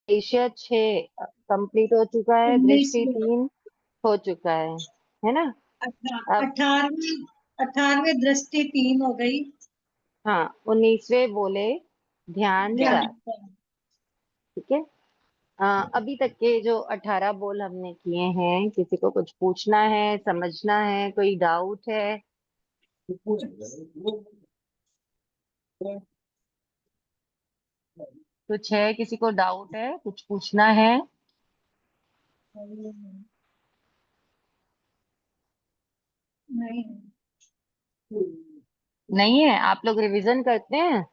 Asia 6 complete हो चुका है, 19 दृष्टि 3 हो चुका है ना। अब 18वीं 18वीं दृष्टि 3 हो गई। हाँ, 19वें बोले ध्यान ध्यान 4। ठीक है। अभी तक के जो 18 बोल हमने किए हैं, किसी को कुछ पूछना है, समझना है, कोई डाउट है? कुछ है, किसी को डाउट है, कुछ पूछना है? नहीं। नहीं है? आप लोग रिवीजन करते हैं?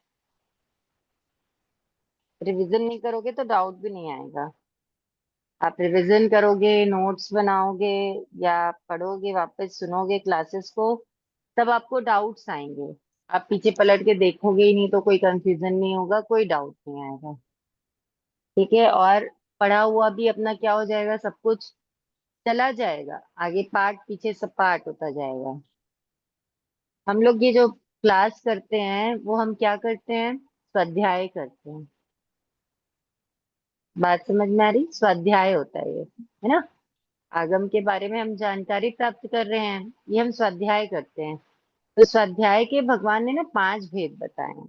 रिवीजन नहीं करोगे तो डाउट भी नहीं आएगा। आप रिवीजन करोगे, नोट्स बनाओगे या पढ़ोगे, वापस सुनोगे क्लासेस को, तब आपको डाउट्स आएंगे। आप पीछे पलट के देखोगे ही नहीं तो कोई कंफ्यूजन नहीं होगा, कोई डाउट नहीं आएगा। ठीक है। और पढ़ा हुआ भी अपना क्या हो जाएगा, सब कुछ चला जाएगा आगे, पार्ट पीछे सब पार्ट होता जाएगा। हम लोग ये जो क्लास करते हैं वो हम क्या करते हैं, स्वाध्याय करते हैं। बात समझ में आ रही? स्वाध्याय होता है ये, है ना। आगम के बारे में हम जानकारी प्राप्त कर रहे हैं, ये हम स्वाध्याय करते हैं। तो स्वाध्याय के भगवान ने ना 5 भेद बताए हैं।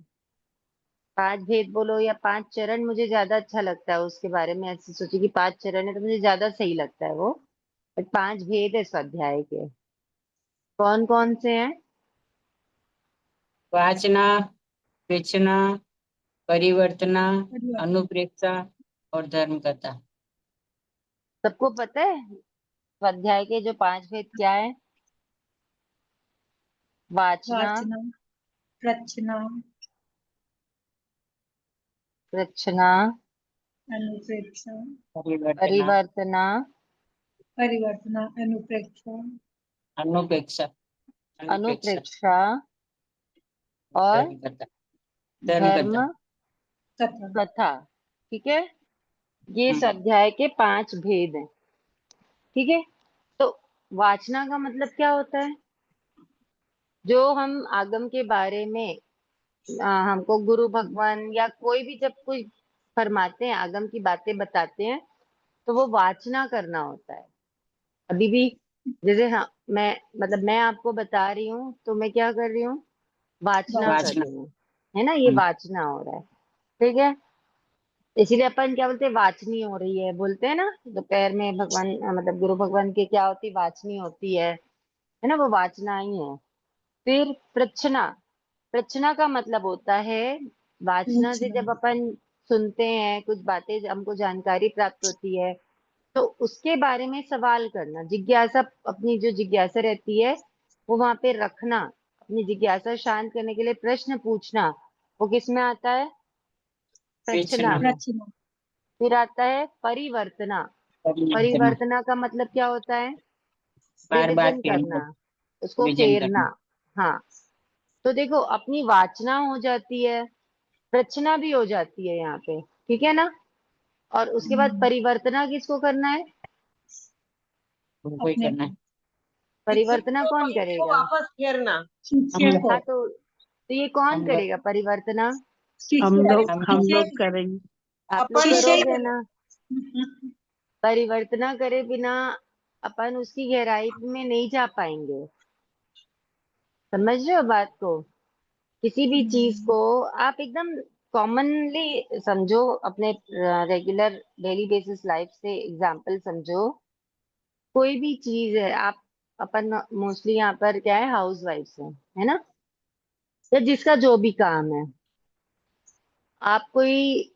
5 भेद बोलो या 5 चरण, मुझे ज्यादा अच्छा लगता है उसके बारे में। ऐसे सोची कि 5 चरण है तो मुझे ज्यादा सही लगता है वो। बट 5 भेद है स्वाध्याय के। कौन कौन से हैं? वाचना, विचना, परिवर्तना, अनुप्रेक्षा और धर्म कथा। सबको पता है स्वाध्याय के जो 5 भेद क्या है? वाचना, वाचना, रचना, रचना, अनुप्रेक्षा, परिवर्तना, परिवर्तना, परिवर्तना, अनुप्रेक्षा, अनुपेक्षा, अनुपेक्षा, अनुप्रेक्षा और धर्म कथा, धर्म धर्म कथा। कथा। कथा। ठीक है। ये हम्म, स्वाध्याय के 5 भेद हैं। ठीक है। तो वाचना का मतलब क्या होता है? जो हम आगम के बारे में हमको गुरु भगवान या कोई भी जब कोई फरमाते हैं, आगम की बातें बताते हैं, तो वो वाचना करना होता है। अभी भी जैसे हाँ, मैं आपको बता रही हूँ तो मैं क्या कर रही हूँ, वाचना कर वाचना। रही हूँ, है ना। ये हम्म, वाचना हो रहा है। ठीक है। इसीलिए अपन क्या बोलते हैं, वाचनी हो रही है बोलते हैं ना। दोपहर में भगवान मतलब गुरु भगवान की क्या होती, वाचनी होती है ना। वो वाचना ही है। फिर प्रच्छना। प्रच्छना का मतलब होता है, वाचना से पूछना। जब अपन सुनते हैं कुछ बातें, हमको जानकारी प्राप्त होती है, तो उसके बारे में सवाल करना, जिज्ञासा, अपनी जो जिज्ञासा रहती है वो वहां पे रखना। अपनी जिज्ञासा शांत करने के लिए प्रश्न पूछना, वो किस में आता है, प्रच्छना विचना, में। रचना। फिर आता है परिवर्तना। परिवर्तना, परिवर्तना का मतलब क्या होता है, बार बार रिविजन करना, उसको रिविजन फेरना। करना। हाँ। तो देखो, अपनी वाचना हो जाती है, रचना भी हो जाती है यहाँ पे। ठीक है ना। और उसके बाद परिवर्तना किसको करना है? उनको ही अपने करना को, है। परिवर्तना कौन को करेगा? वापस घेरना। शिष्य हम लोग, को, हाँ, तो ये कौन हम लोग, करेगा परिवर्तना? शिष्य हम परिवर्तन लोग, से करेंगे। आप लोग अपन शिष्य ही करोगे करेगा। ना। परिवर्तना करे बिना अपन उसकी गहराई में नहीं जा पाएंगे। समझ रहे हो बात को? किसी भी चीज को आप एकदम कॉमनली समझो, अपने रेगुलर डेली बेसिस लाइफ से एग्जाम्पल समझो। कोई भी चीज है, आप अपन मोस्टली यहाँ पर क्या है, हाउस वाइफ है ना। या जिसका जो भी काम है, आप कोई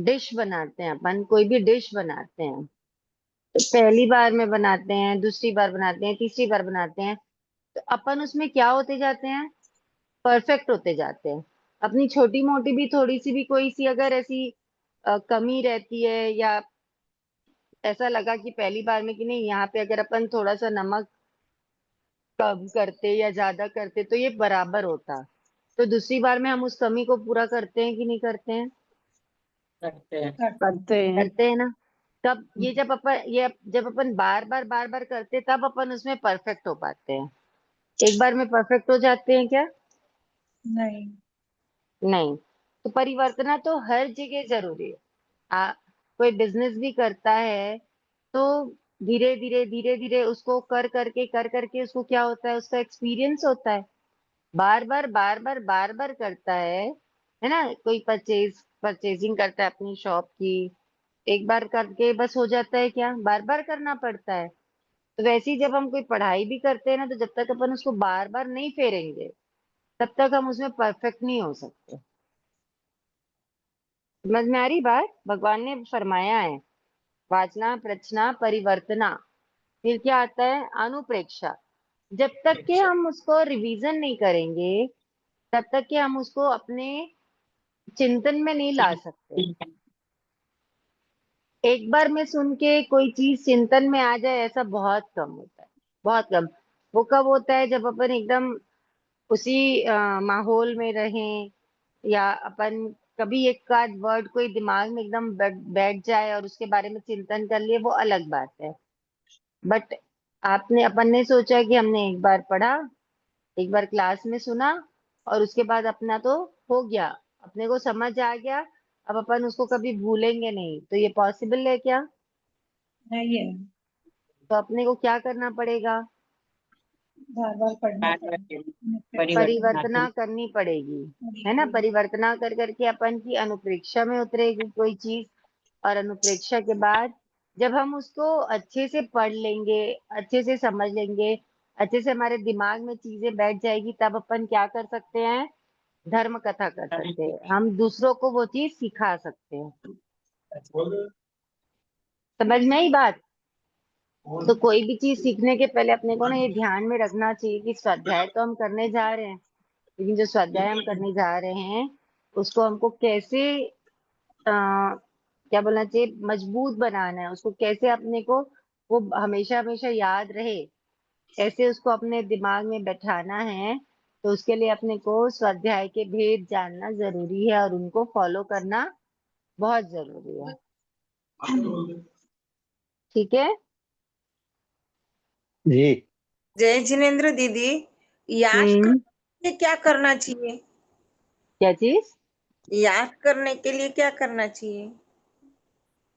डिश बनाते हैं, अपन कोई भी डिश बनाते हैं, तो पहली बार में बनाते हैं, दूसरी बार बनाते हैं, तीसरी बार बनाते हैं, तो अपन उसमें क्या होते जाते हैं, परफेक्ट होते जाते हैं। अपनी छोटी मोटी भी, थोड़ी सी भी कोई सी अगर ऐसी कमी रहती है, या ऐसा लगा कि पहली बार में कि नहीं, यहाँ पे अगर अपन थोड़ा सा नमक कम करते या ज्यादा करते तो ये बराबर होता, तो दूसरी बार में हम उस कमी को पूरा करते हैं कि नहीं करते हैं? करते हैं। करते हैं। करते हैं ना। तब ये जब अपन बार बार करते, तब अपन उसमें परफेक्ट हो पाते हैं। एक बार में परफेक्ट हो जाते हैं क्या? नहीं। नहीं। तो परिवर्तना तो हर जगह जरूरी है। कोई बिजनेस भी करता है तो धीरे धीरे उसको कर करके उसको क्या होता है, उसका एक्सपीरियंस होता है। बार बार करता है ना। कोई परचेजिंग करता है अपनी शॉप की, एक बार करके बस हो जाता है क्या, बार बार करना पड़ता है। तो वैसे ही जब हम कोई पढ़ाई भी करते हैं ना, तो जब तक अपन उसको बार बार नहीं फेरेंगे तब तक हम उसमें परफेक्ट नहीं हो सकते। समझ में आ रही बात? भगवान ने फरमाया है वाचना प्रचना परिवर्तना, फिर क्या आता है अनुप्रेक्षा। जब तक कि हम उसको रिवीजन नहीं करेंगे तब तक कि हम उसको अपने चिंतन में नहीं ला सकते। एक बार में सुन के कोई चीज चिंतन में आ जाए ऐसा बहुत कम होता है, बहुत कम। वो कब होता है, जब अपन एकदम उसी माहौल में रहें, या अपन कभी एक आध वर्ड कोई दिमाग में एकदम बैठ जाए और उसके बारे में चिंतन कर लिए, वो अलग बात है। बट अपन ने सोचा कि हमने एक बार पढ़ा, एक बार क्लास में सुना, और उसके बाद अपना तो हो गया, अपने को समझ आ गया, अब अपन उसको कभी भूलेंगे नहीं, तो ये पॉसिबल है क्या? नहीं है, तो अपने को क्या करना पड़ेगा? बार बार पढ़ना बार बार पड़ेगा। परिवर्तन परिवर्तना करनी पड़ेगी, है ना। बिल्कुल। परिवर्तना कर करके अपन की अनुप्रेक्षा में उतरेगी कोई चीज। और अनुप्रेक्षा के बाद जब हम उसको अच्छे से पढ़ लेंगे, अच्छे से समझ लेंगे, अच्छे से हमारे दिमाग में चीजें बैठ जाएगी, तब अपन क्या कर सकते हैं, धर्म कथा कर सकते हैं, हम दूसरों को वो चीज सिखा सकते हैं। समझ में आई बात? तो कोई भी चीज सीखने के पहले अपने को ना ये ध्यान में रखना चाहिए कि स्वाध्याय तो हम करने जा रहे हैं, लेकिन जो स्वाध्याय हम करने जा रहे हैं उसको हमको कैसे क्या बोलना चाहिए, मजबूत बनाना है उसको, कैसे अपने को वो हमेशा हमेशा याद रहे, कैसे उसको अपने दिमाग में बैठाना है। तो उसके लिए अपने को स्वाध्याय के भेद जानना जरूरी है और उनको फॉलो करना बहुत जरूरी है। ठीक है जी। जय जिनेन्द्र दीदी, याद हम्म। करने के लिए क्या करना चाहिए? क्या चीज? याद करने के लिए क्या करना चाहिए?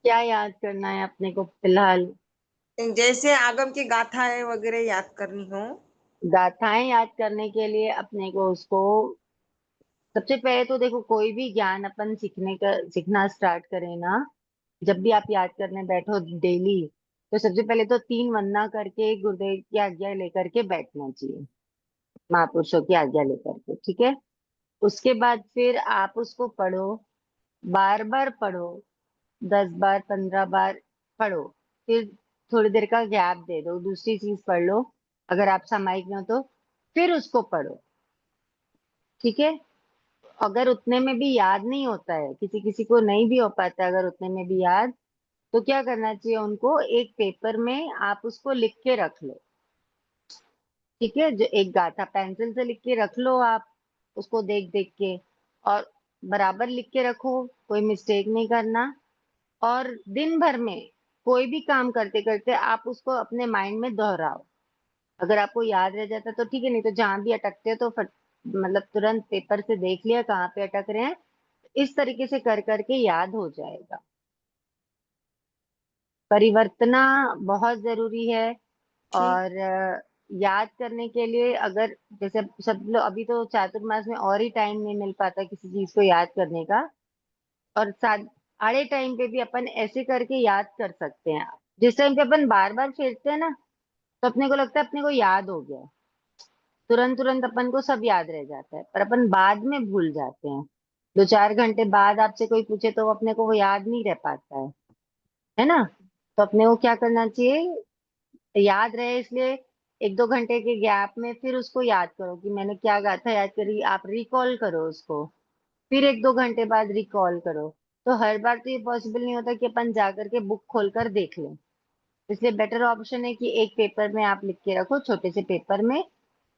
क्या याद करना है अपने को फिलहाल? जैसे आगम की गाथाएं वगैरह याद करनी हो। गाथाएं याद करने के लिए अपने को उसको सबसे पहले तो देखो, कोई भी ज्ञान अपन सीखना स्टार्ट करें ना, जब भी आप याद करने बैठो डेली, तो सबसे पहले तो 3 वंदना करके गुरुदेव की आज्ञा लेकर के बैठना चाहिए, महापुरुषों की आज्ञा लेकर के, ठीक है। उसके बाद फिर आप उसको पढ़ो, बार बार पढ़ो, 10 बार 15 बार पढ़ो। फिर थोड़ी देर का गैप दे दो, दूसरी चीज पढ़ लो, अगर आप सामायिक में हो तो फिर उसको पढ़ो, ठीक है। अगर उतने में भी याद नहीं होता है, किसी किसी को नहीं भी हो पाता है, अगर उतने में भी याद, तो क्या करना चाहिए उनको, एक पेपर में आप उसको लिख के रख लो, ठीक है। जो एक गाथा पेंसिल से लिख के रख लो आप, उसको देख देख के, और बराबर लिख के रखो, कोई मिस्टेक नहीं करना। और दिन भर में कोई भी काम करते करते आप उसको अपने माइंड में दोहराओ। अगर आपको याद रह जाता तो ठीक है, नहीं तो जहां भी अटकते हो तो मतलब तुरंत पेपर से देख लिया कहाँ पे अटक रहे हैं। इस तरीके से कर करके याद हो जाएगा। परिवर्तना बहुत जरूरी है। ठीक। और याद करने के लिए, अगर जैसे सब लोग अभी तो चातुर्मास में और ही टाइम नहीं मिल पाता किसी चीज को याद करने का, और साथ आड़े टाइम पे भी अपन ऐसे करके याद कर सकते हैं। जिस टाइम पे अपन बार बार फेरते हैं ना, तो अपने को लगता है अपने को याद हो गया, तुरंत तुरंत अपन को सब याद रह जाता है, पर अपन बाद में भूल जाते हैं। 2-4 घंटे बाद आपसे कोई पूछे तो अपने को वो याद नहीं रह पाता है ना। तो अपने को क्या करना चाहिए, याद रहे इसलिए 1-2 घंटे के गैप में फिर उसको याद करो कि मैंने क्या गाथा याद करी, आप रिकॉल करो उसको, फिर 1-2 घंटे बाद रिकॉल करो। तो हर बार तो ये पॉसिबल नहीं होता कि अपन जा करके बुक खोलकर देख लें, इसलिए बेटर ऑप्शन है कि एक पेपर में आप लिख के रखो, छोटे से पेपर में,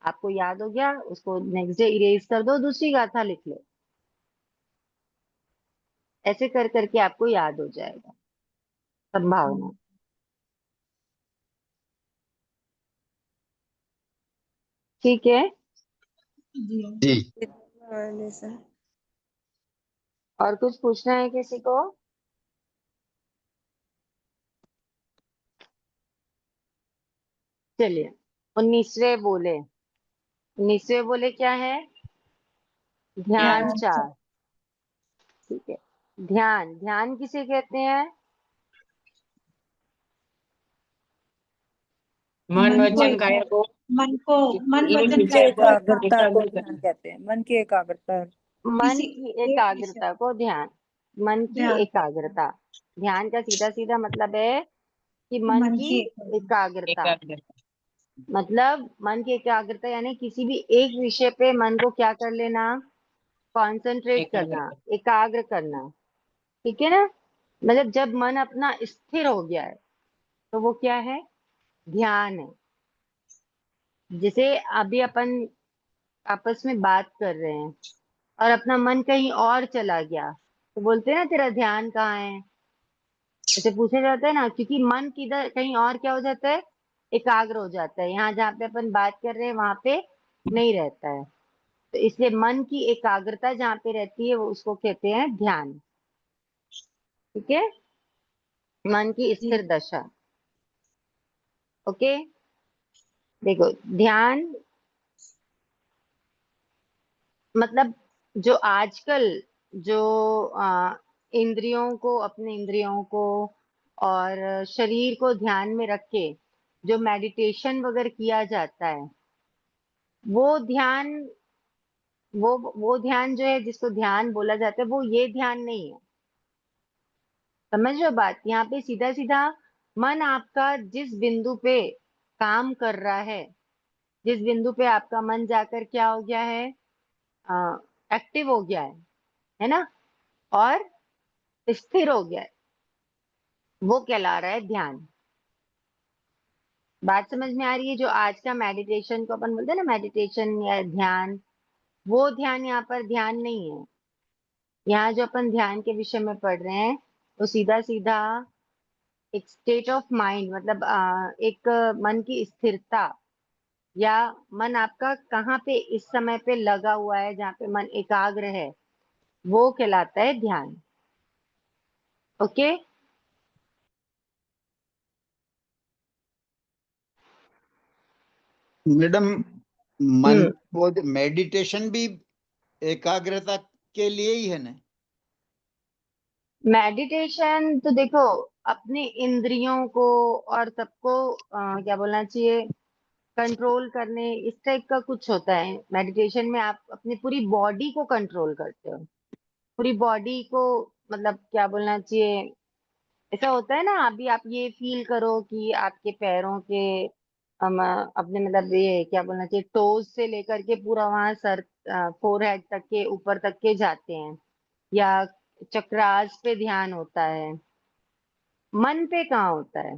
आपको याद हो गया उसको नेक्स्ट डे इरेज कर दो, दूसरी गाथा लिख लो, ऐसे कर करके आपको याद हो जाएगा, संभावना। ठीक है। जी। जी। जैसा। और कुछ पूछना है किसी को? चलिए 19वें बोले, 19वें बोले क्या है? ध्यान ध्यान 4। ठीक है, ध्यान, ध्यान किसे कहते हैं? मन मन को वचन काया को मन को मन एक वचन विषय काया पर को एकाग्रता को एकाग्र ध्यान करना। कहते हैं, मन की एकाग्रता। मन किसी की एक विषय एकाग्रता को ध्यान, मन की ध्यान कहते हैं। एकाग्रता। ध्यान का सीधा सीधा मतलब है कि मन मन की की एकाग्रता। एकाग्र मतलब मन की एकाग्रता यानी किसी भी एक विषय पे मन को क्या कर लेना? कंसंट्रेट एकाग्र करना, एकाग्र करना। ठीक है ना? मतलब जब मन अपना स्थिर हो गया है तो वो क्या है? ध्यान है। जैसे अभी अपन आपस में बात कर रहे हैं और अपना मन कहीं और चला गया तो बोलते हैं ना तेरा ध्यान कहाँ है? ऐसे पूछा जाता है ना, क्योंकि मन किधर कहीं और क्या हो जाता है? एकाग्र हो जाता है। यहाँ जहाँ पे अपन बात कर रहे हैं वहां पे नहीं रहता है। तो इसलिए मन की एकाग्रता जहाँ पे रहती है वो उसको कहते हैं ध्यान। ठीक है, मन की जी स्थिर दशा। ओके, देखो ध्यान मतलब जो आजकल जो इंद्रियों को, अपने इंद्रियों को और शरीर को ध्यान में रख के जो मेडिटेशन वगैरह किया जाता है, वो ध्यान, वो ध्यान जो है जिसको ध्यान बोला जाता है वो ये ध्यान नहीं है। समझ रहे हो बात? यहाँ पे सीधा सीधा मन आपका जिस बिंदु पे काम कर रहा है, जिस बिंदु पे आपका मन जाकर क्या हो गया है? एक्टिव हो गया है ना? और स्थिर हो गया है, वो कहला रहा है ध्यान। बात समझ में आ रही है? जो आज का मेडिटेशन को अपन बोलते हैं ना, मेडिटेशन या ध्यान, वो ध्यान यहाँ पर ध्यान नहीं है। यहाँ जो अपन ध्यान के विषय में पढ़ रहे हैं वो सीधा सीधा एक स्टेट ऑफ माइंड, मतलब एक मन की स्थिरता, या मन आपका कहाँ पे इस समय पे लगा हुआ है, जहाँ पे मन एकाग्र है, वो कहलाता है ध्यान। ओके, मैडम, मन हम्म। वो मेडिटेशन भी एकाग्रता के लिए ही है ना? मेडिटेशन तो देखो अपने इंद्रियों को और सबको क्या बोलना चाहिए, कंट्रोल करने, इस टाइप का कुछ होता है। मेडिटेशन में आप अपनी पूरी बॉडी को कंट्रोल करते हो, पूरी बॉडी को, मतलब क्या बोलना चाहिए, ऐसा होता है ना। अभी आप ये फील करो कि आपके पैरों के अपने मतलब ये क्या बोलना चाहिए, टोज से लेकर के पूरा वहां सर, फोरहेड तक के, ऊपर तक के जाते हैं, या चक्रास पे ध्यान होता है। मन पे कहाँ होता है?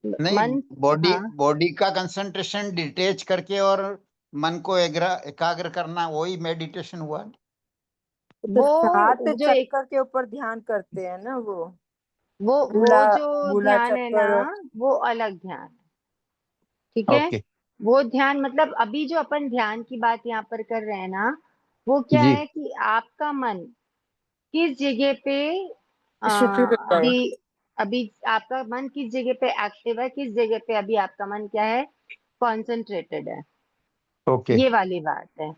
नहीं, मन, बॉडी हाँ बॉडी का कंसंट्रेशन डिटेच करके और मन को एकाग्र करना, वही मेडिटेशन हुआ। तो वो सात जो एक, चक्कर के ऊपर ध्यान करते हैं ना वो, वो मूला जो मूला ध्यान है ना, चक्कर। वो अलग ध्यान है। ठीक है, ओके। वो ध्यान मतलब अभी जो अपन ध्यान की बात यहाँ पर कर रहे हैं ना, वो क्या जी। है कि आपका मन किस जगह पे शिथिल होता है। अभी, अभी आपका मन किस जगह पे एक्टिव है, किस जगह पे अभी आपका मन क्या है, कॉन्सेंट्रेटेड है। ओके। ये वाली बात है।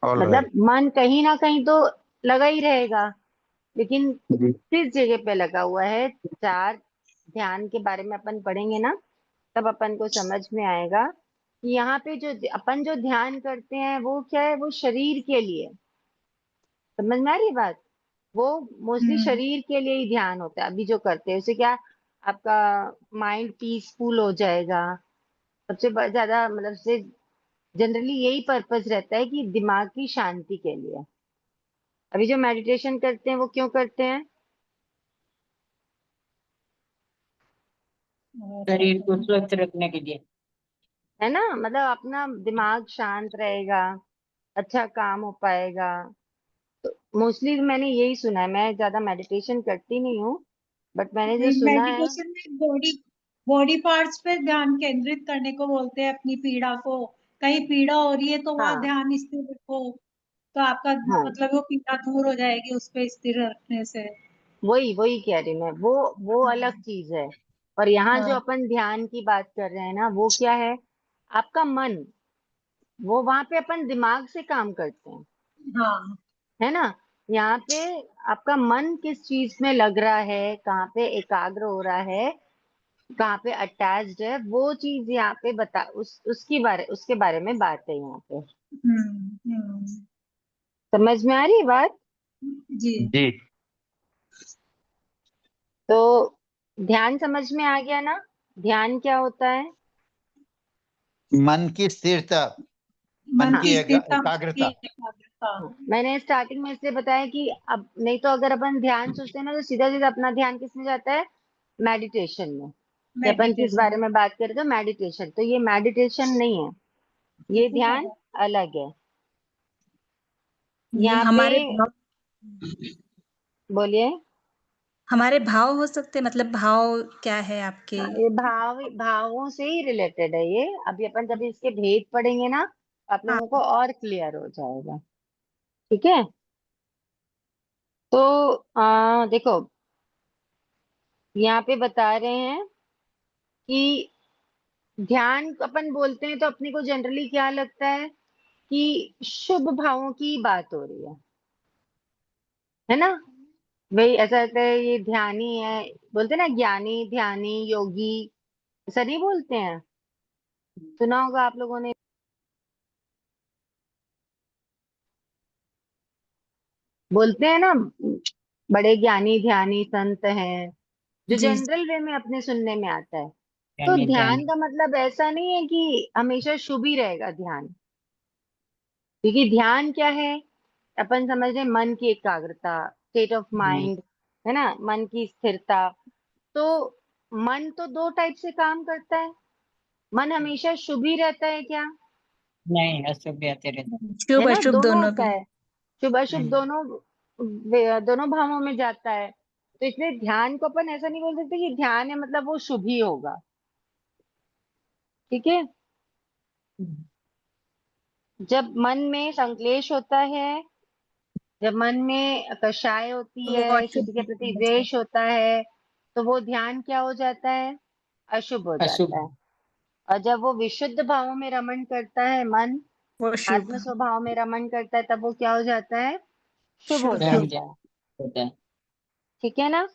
ऑल मतलब राइट। मन कहीं ना कहीं तो लगा ही रहेगा, लेकिन जी। किस जगह पे लगा हुआ है, चार ध्यान के बारे में अपन पढ़ेंगे ना, तब अपन को समझ में आएगा कि यहाँ पे जो अपन जो ध्यान करते हैं वो क्या है, वो शरीर के लिए। समझ में आ रही है बात? वो मोस्टली हम्म शरीर के लिए ही ध्यान होता है। अभी जो करते हैं उसे क्या, आपका माइंड पीसफुल हो जाएगा। सबसे ज्यादा मतलब से जनरली यही पर्पस रहता है कि दिमाग की शांति के लिए। अभी जो मेडिटेशन करते हैं वो क्यों करते हैं? और शरीर को स्वस्थ रखने के लिए। है ना, मतलब अपना दिमाग शांत रहेगा, अच्छा काम हो पाएगा। तो मोस्टली मैंने यही सुना है, मैं ज्यादा मेडिटेशन करती नहीं हूँ, बट मैंने जो सुना है। मेडिटेशन में बॉडी बॉडी पार्ट्स पे ध्यान केंद्रित करने को बोलते हैं, अपनी पीड़ा को। कहीं पीड़ा हो रही है तो वहां हाँ, ध्यान स्थिर रखो, तो आपका हाँ, मतलब वो पीड़ा दूर हो जाएगी उस पे स्थिर रखने से। वही वही कह रही मैं, वो अलग चीज है। और यहाँ जो हाँ अपन ध्यान की बात कर रहे हैं ना, वो क्या है? आपका मन, वो वहां पे अपन दिमाग से काम करते हैं, हाँ है ना? यहाँ पे आपका मन किस चीज में लग रहा है, कहाँ पे एकाग्र हो रहा है, कहाँ पे अटैच्ड है, वो चीज यहाँ पे बता, उसके बारे में बात है यहाँ पे। हम्म। समझ में आ रही है बात? जी जी। तो ध्यान समझ में आ गया ना? ध्यान क्या होता है? मन की स्थिरता, मन मन हाँ की की स्थिरता, एकाग्रता। एकाग्रता। हाँ, मैंने स्टार्टिंग में इसलिए बताया कि अब नहीं तो अगर अपन ध्यान सोचते हैं ना, तो सीधा सीधा अपना ध्यान किस में जाता है? मेडिटेशन में। कि अपन किस बारे मेडिटेशन। में बात करें, तो मेडिटेशन। तो ये मेडिटेशन नहीं है, ये ध्यान अलग है। ये यहाँ पे बोलिए। हमारे भाव हो सकते, मतलब भाव क्या है आपके? हाँ, ये भावों से ही रिलेटेड है ये। अभी अपन जब इसके भेद पढ़ेंगे ना, आप हाँ लोगों को और क्लियर हो जाएगा। ठीक है? तो देखो, यहाँ पे बता रहे हैं कि ध्यान अपन बोलते हैं तो अपने को जनरली क्या लगता है कि शुभ भावों की बात हो रही है ना? वही ऐसा लगता है ये ध्यानी है, बोलते हैं ना, ज्ञानी ध्यानी योगी, ऐसा नहीं बोलते हैं? सुना होगा आप लोगों ने। बोलते हैं ना, बड़े ज्ञानी ध्यानी संत हैं, जो जी जनरल वे में अपने सुनने में आता है। तो ध्यान ध्यान। ध्यान का मतलब ऐसा नहीं है कि हमेशा शुभ ही रहेगा ध्यान। क्योंकि ध्यान क्या है? अपन समझ रहे हैं मन की एकाग्रता, स्टेट ऑफ माइंड, है ना, मन की स्थिरता। तो मन तो दो टाइप से काम करता है। मन हमेशा शुभ ही रहता है क्या? नहीं, अशुभ भी आते रहते। है शुभ ना, अशुभ दोनों दोनों होता भी। है। शुभ अशुभ हम्म, दोनों, दोनों भावों में जाता है। तो इसलिए ध्यान को अपन ऐसा नहीं बोल सकते कि ध्यान है मतलब वो शुभ ही होगा। ठीक है? जब मन में संक्लेश होता है, जब मन में कषाय होती वो है, अशुभ किसी के प्रति होता है। द्वेष होता है, तो वो ध्यान क्या हो जाता है? अशुभ हो अशुभ। जाता है। और जब वो विशुद्ध भावों में रमण करता है मन, वो शुभ। आत्म स्वभाव में रमण करता है, तब वो क्या हो जाता है? शुभ हो शुभ। ध्यान जाता ध्यान है। होता है। ठीक है ना?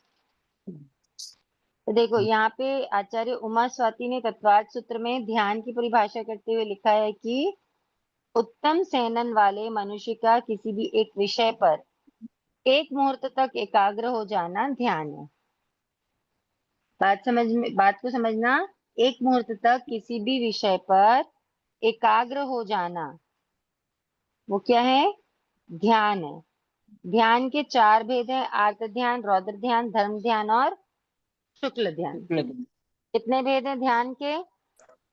तो देखो, यहाँ पे आचार्य उमा स्वाति ने तत्वार्थ सूत्र में ध्यान की परिभाषा करते हुए लिखा है कि उत्तम सेनन वाले मनुष्य का किसी भी एक विषय पर एक मुहूर्त तक एकाग्र हो जाना ध्यान है। बात को समझना। एक मुहूर्त तक किसी भी विषय पर एकाग्र हो जाना, वो क्या है? ध्यान है। ध्यान के चार भेद हैं: आर्त ध्यान, रौद्र ध्यान, धर्म ध्यान और शुक्ल ध्यान। शुक्ल ध्यान। कितने भेद हैं ध्यान के?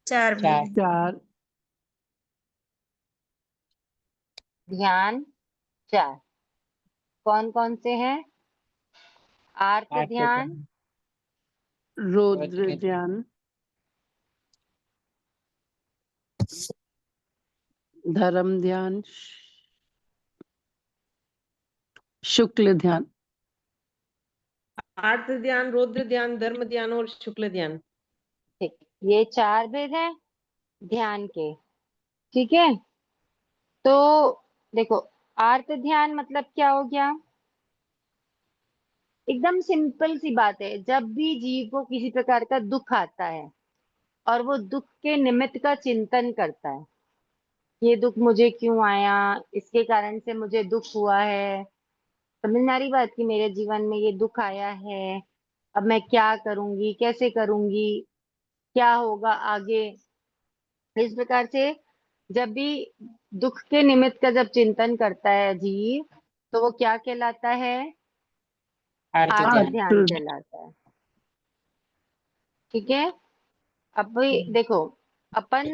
चार चार। भेद। चार। ध्यान चार। कौन कौन से हैं? आर्त आठ ध्यान, रौद्र ध्यान, धर्म ध्यान, शुक्ल ध्यान। आर्त ध्यान, रौद्र ध्यान, धर्म ध्यान और शुक्ल ध्यान। ठीक, ये चार भेद हैं ध्यान के। ठीक है? तो देखो, आर्त ध्यान मतलब क्या हो गया? एकदम सिंपल सी बात है। जब भी जीव को किसी प्रकार का दुख आता है और वो दुख के निमित्त का चिंतन करता है, ये दुख मुझे क्यों आया, इसके कारण से मुझे दुख हुआ है, समझ में आ रही बात? कि मेरे जीवन में ये दुख आया है, अब मैं क्या करूंगी, कैसे करूंगी, क्या होगा आगे। इस प्रकार से जब भी दुख के निमित्त का जब चिंतन करता है जीव, तो वो क्या कहलाता है? आर्त आर्त ध्यान। ध्यान कहलाता है। ठीक है? अब भी देखो, अपन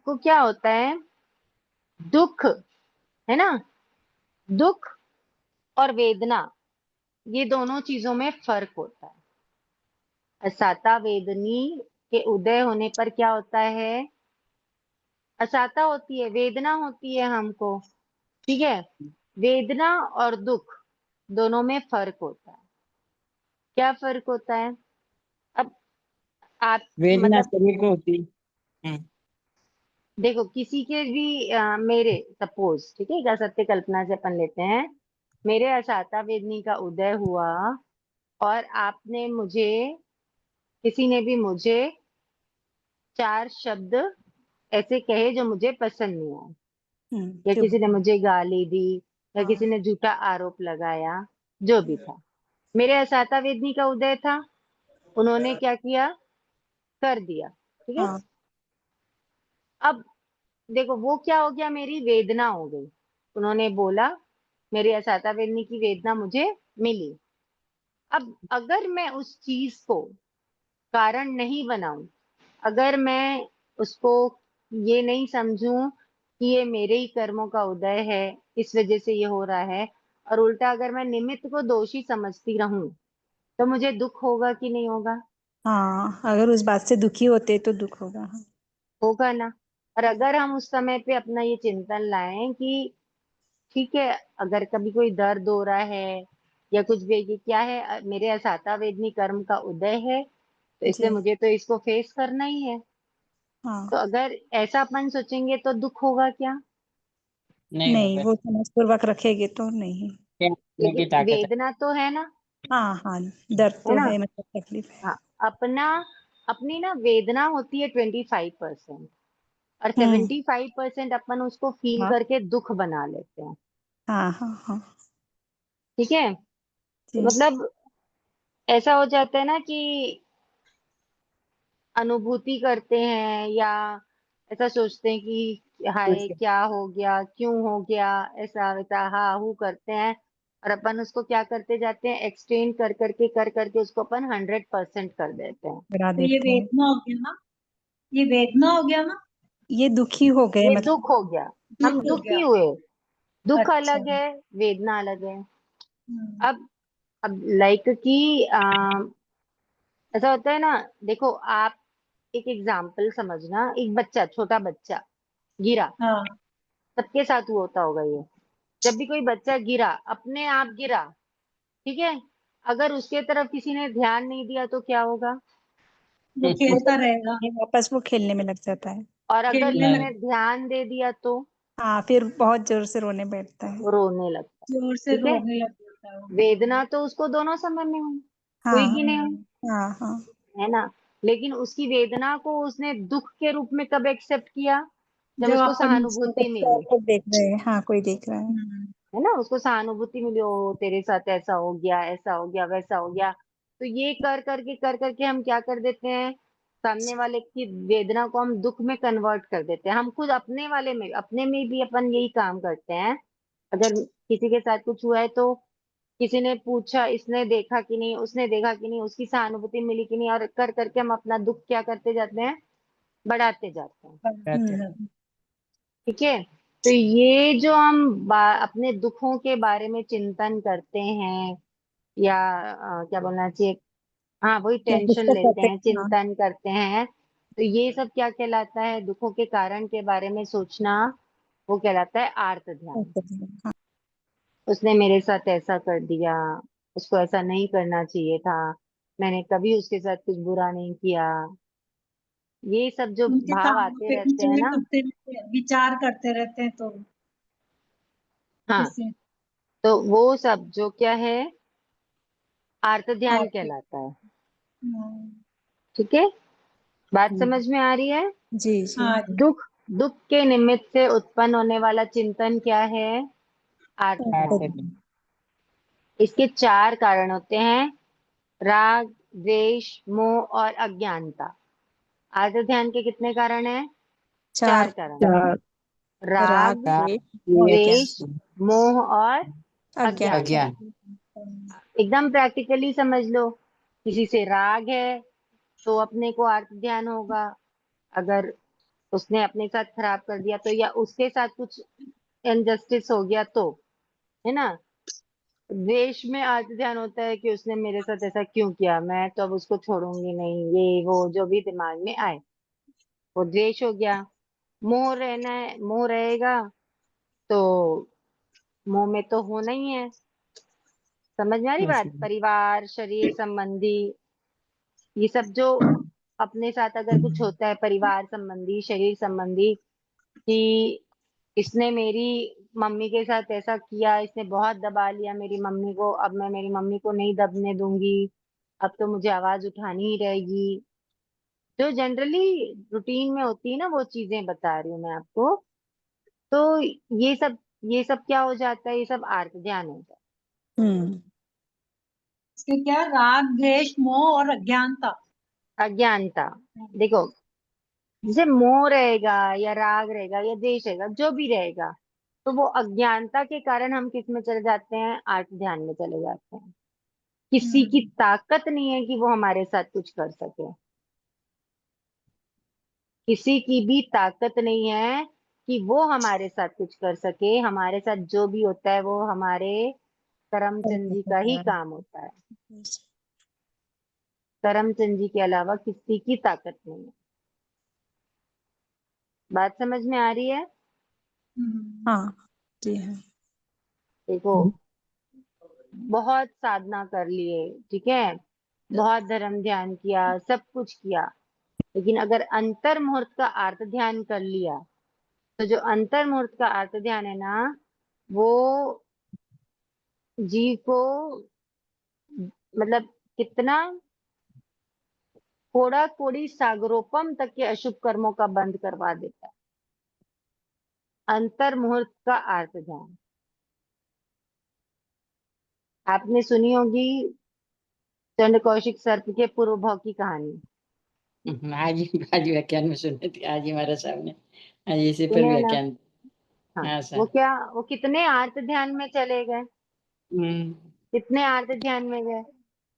को क्या होता है? दुख, है ना, दुख और वेदना, ये दोनों चीजों में फर्क होता है। असाता वेदनी के उदय होने पर क्या होता है? असाता होती है, वेदना होती है हमको। ठीक है? वेदना और दुख दोनों में फर्क होता है। क्या फर्क होता है? अब आप वेदना मतलब शरीर को होती है। देखो, किसी के भी मेरे सपोज, ठीक है, क्या सत्य कल्पना से अपन लेते हैं, मेरे असाता वेदनी का उदय हुआ और आपने मुझे, किसी ने भी मुझे 4 शब्द ऐसे कहे जो मुझे पसंद नहीं आए, या जो किसी ने मुझे गाली दी, या हाँ किसी ने झूठा आरोप लगाया, जो भी था, मेरे असाता वेदनी का उदय था, उन्होंने क्या किया, कर दिया, ठीक है। हाँ अब देखो वो क्या हो गया, मेरी वेदना हो गई, उन्होंने बोला, मेरी असाता वेदनी की वेदना मुझे मिली। अब अगर मैं उस चीज को कारण नहीं बनाऊं, अगर मैं उसको ये नहीं समझूं कि ये मेरे ही कर्मों का उदय है, इस वजह से ये हो रहा है, और उल्टा अगर मैं निमित्त को दोषी समझती रहूं, तो मुझे दुख होगा कि नहीं होगा? हाँ, अगर उस बात से दुखी होते तो दुख होगा। हाँ होगा ना। और अगर हम उस समय पे अपना ये चिंतन लाएं कि ठीक है, अगर कभी कोई दर्द हो रहा है या कुछ भी, ये क्या है, मेरे असाता वेदनी कर्म का उदय है, तो इसलिए जी मुझे तो इसको फेस करना ही है। हाँ तो अगर ऐसा अपन सोचेंगे तो दुख होगा क्या? नहीं नहीं, होगा। वो समझपूर्वक रखेगी तो नहीं। क्या करने की लेकिन ताकत है। वेदना तो है ना, हाँ हाँ, दर्द है तो ना। है, मतलब तकलीफ है। हाँ, अपना अपनी ना वेदना होती है 25%, और हम्म 75% अपन उसको फील हाँ करके दुख बना लेते हैं, हाँ हाँ हाँ ठीक है। तो जी मतलब ऐसा हो जाता है ना कि अनुभूति करते हैं, या ऐसा सोचते हैं कि हाय क्या हो गया, क्यों हो गया, ऐसा वैसा हा हू करते हैं, और अपन उसको क्या करते जाते हैं, एक्सटेंड कर करके उसको अपन 100% कर देते हैं। करा तो ये देते हैं। वेदना हो गया ना, ये वेदना हो गया ना, ये दुखी हो गए ये मतलब। दुख हो गया, हम दुख हो दुखी गया। हुए, दुख अच्छा। अलग है, वेदना अलग है। हम्म, अब अब लाइक कि ऐसा होता है ना, देखो आप एक एग्जाम्पल समझना, एक बच्चा, छोटा बच्चा गिरा, हाँ सबके साथ हुआ होता होगा ये, जब भी कोई बच्चा गिरा, अपने आप गिरा, ठीक है, अगर उसके तरफ किसी ने ध्यान नहीं दिया तो क्या होगा? वो वो तो, खेलता रहेगा, ये वापस वो खेलने में लग जाता है। और अगर खेलने किसी नहीं, ने लग, ध्यान दे दिया तो हाँ, फिर बहुत जोर से रोने बैठता है। वो रोने लगता है, जोर से ठीक है। रोने लग जाता है वो। वेदना तो उसको दोनों समय में हुई, हुई हाँ कि नहीं हुई, हाँ हाँ है ना। लेकिन उसकी वेदना को उसने दुख के रूप में कब एक्सेप्ट किया? जब जब उसको अपन उसको सहानुभूति मिली, तो देख रहे हैं, हाँ कोई देख रहा है। हम्म, है ना, उसको सहानुभूति मिली, ओ तेरे साथ ऐसा हो गया, ऐसा हो गया, वैसा हो गया, तो ये कर करके हम क्या कर देते हैं, सामने वाले की वेदना को हम दुख में कन्वर्ट कर देते हैं। हम खुद अपने वाले में, अपने में भी अपन यही काम करते हैं। अगर किसी के साथ कुछ हुआ है तो किसी ने पूछा, इसने देखा कि नहीं, उसने देखा कि नहीं, उसकी सहानुभूति मिली कि नहीं, और कर करके हम अपना दुख क्या करते जाते हैं, बढ़ाते जाते हैं, रहते हैं। ठीक है। तो ये जो हम अपने दुखों के बारे में चिंतन करते हैं, या क्या बोलना चाहिए, हाँ वही जब टेंशन डिस्कस लेते करते हैं, हैं, हाँ चिंतन करते हैं, तो ये सब क्या कहलाता है, दुखों के कारण के बारे में सोचना, वो कहलाता है आर्त ध्यान। करते हैं, हाँ उसने मेरे साथ ऐसा कर दिया, उसको ऐसा नहीं करना चाहिए था, मैंने कभी उसके साथ कुछ बुरा नहीं किया, ये सब जो उनके भाव कामों आते पे रहते हैं विचार ना, करते रहते हैं, विचार करते रहते हैं तो हाँ, इससे तो वो सब जो क्या है, आर्त ध्यान आप कहलाता है, हम्म, ठीक है। बात हम्म, समझ में आ रही है? जी जी हाँ दुख, दुख के निमित्त से उत्पन्न होने वाला चिंतन क्या है, आर्त आठ ध्यान। दिन। इसके 4 कारण होते हैं, राग, द्वेष, मोह और अज्ञानता। आर्त ध्यान के कितने कारण हैं? 4 चार। कारण, चार। राग राग, द्वेष और द्वेष, द्वेष, अज्ञान। मोह और अज्ञान। अज्ञानता। अज्ञान। एकदम प्रैक्टिकली समझ लो, किसी से राग है तो अपने को आर्त ध्यान होगा, अगर उसने अपने साथ खराब कर दिया तो, या उसके साथ कुछ इनजस्टिस हो गया तो, है ना। द्वेष में आर्त ध्यान होता है कि उसने मेरे साथ ऐसा क्यों किया, मैं तो अब उसको छोड़ूंगी नहीं, ये वो जो भी दिमाग में आए, वो द्वेष हो गया। मोह रहना है, मोह रहेगा तो मोह में तो होना ही है, समझ में आ रही हाँ, बात? समझ। परिवार, शरीर संबंधी, ये सब जो अपने साथ अगर कुछ होता है परिवार संबंधी, शरीर संबंधी, कि इसने मेरी मम्मी के साथ ऐसा किया, इसने बहुत दबा लिया मेरी मम्मी को, अब मैं मेरी मम्मी को नहीं दबने दूंगी, अब तो मुझे आवाज उठानी ही रहेगी। जो जनरली रूटीन में होती है ना, वो चीजें बता रही हूँ मैं आपको। तो ये सब क्या हो जाता है, ये सब आर्त ध्यान हो जाता इसके क्या राग द्वेष मोह और अज्ञानता। है। अज्ञानता, देखो, जैसे मोह रहेगा या राग रहेगा या द्वेष रहेगा, जो भी रहेगा, तो वो अज्ञानता के कारण हम किस में चले जाते हैं, आर्त ध्यान में चले जाते हैं। किसी की ताकत नहीं है कि वो हमारे साथ कुछ कर सके, किसी की भी ताकत नहीं है कि वो हमारे साथ कुछ कर सके। हमारे साथ जो भी होता है वो हमारे करमचंद जी का ही काम होता है। करमचंद जी के अलावा किसी की ताकत नहीं है। बात समझ में आ रही है? हाँ जी है। देखो, बहुत साधना कर लिए, ठीक है, बहुत धर्म ध्यान किया, सब कुछ किया, लेकिन अगर अंतर मुहूर्त का आर्त ध्यान कर लिया, तो जो अंतर मुहूर्त का आर्त ध्यान है ना, वो जीव को मतलब कितना कोड़ा कोड़ी सागरोपम तक के अशुभ कर्मों का बंद करवा देता है। अंतर मुहूर्त का आर्त ध्यान आपने सुनी होगी, चंड कौशिक सर्प के पूर्व भाव की कहानी। आज व्याख्यान में सुने थे, आज ही हमारे सामने, आज इसी पर सुने ना? व्याख्यान। हाँ, हाँ वो सर। क्या, वो कितने आर्त ध्यान में चले गए, हम्म। कितने आर्त ध्यान में गए।